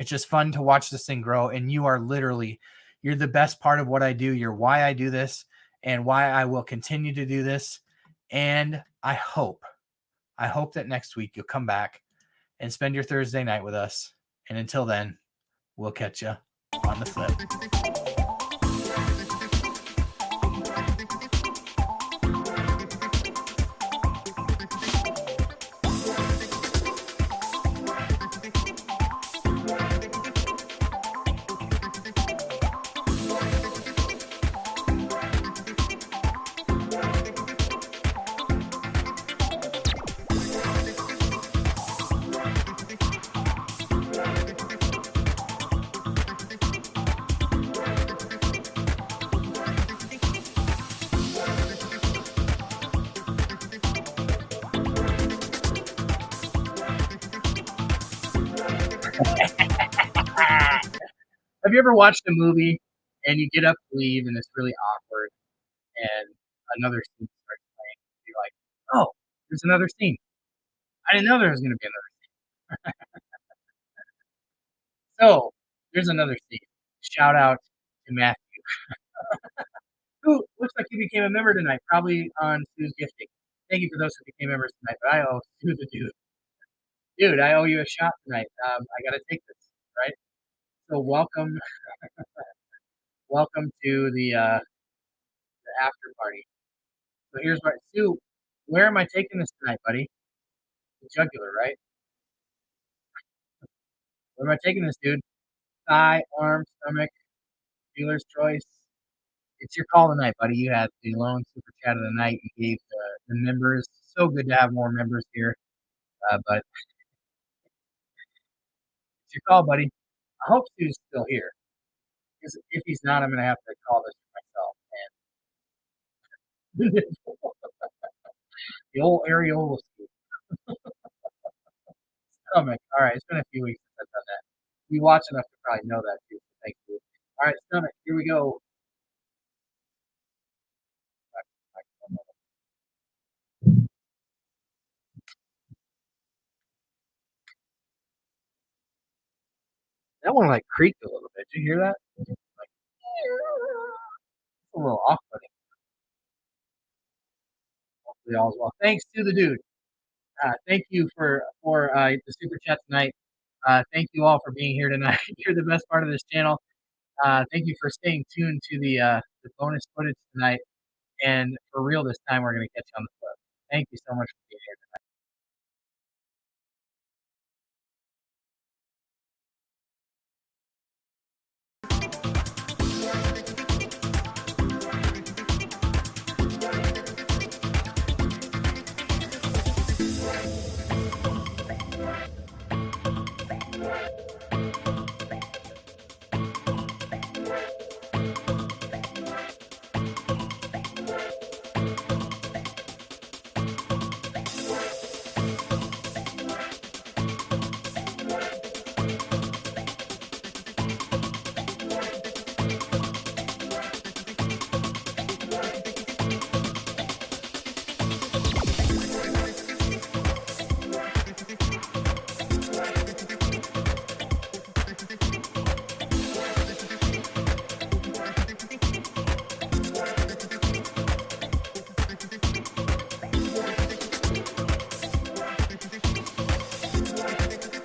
It's just fun to watch this thing grow. And you are literally, you're the best part of what I do. You're why I do this and why I will continue to do this. And I hope that next week you'll come back and spend your Thursday night with us. And until then, we'll catch you on the flip. Have you ever watched a movie and you get up to leave and it's really awkward and another scene starts playing? You're like, oh, there's another scene. I didn't know there was going to be another scene. So there's another scene. Shout out to Matthew, who looks like he became a member tonight, probably on Sue's gifting. Thank you for those who became members tonight. But I owe Sue the dude. Dude, I owe you a shot tonight. I got to take this, right? So welcome to the after party. So here's what, Sue, where am I taking this tonight, buddy? The jugular, right? Where am I taking this, dude? Thigh, arm, stomach, dealer's choice. It's your call tonight, buddy. You had the lone super chat of the night. You gave the members. So good to have more members here. But it's your call, buddy. I hope Stu's still here. Because if he's not, I'm going to have to call this for myself. And the old areola stomach. All right, it's been a few weeks since I've done that. You watch enough to probably know that too. So thank you. All right, stomach. Here we go. That one like creaked a little bit. Did you hear that? Like, it's a little off-putting. Hopefully all is well. Thanks to the dude. Thank you for the super chat tonight. Thank you all for being here tonight. You're the best part of this channel. Thank you for staying tuned to the bonus footage tonight. And for real this time, we're going to catch you on the flip. Thank you so much for being here tonight.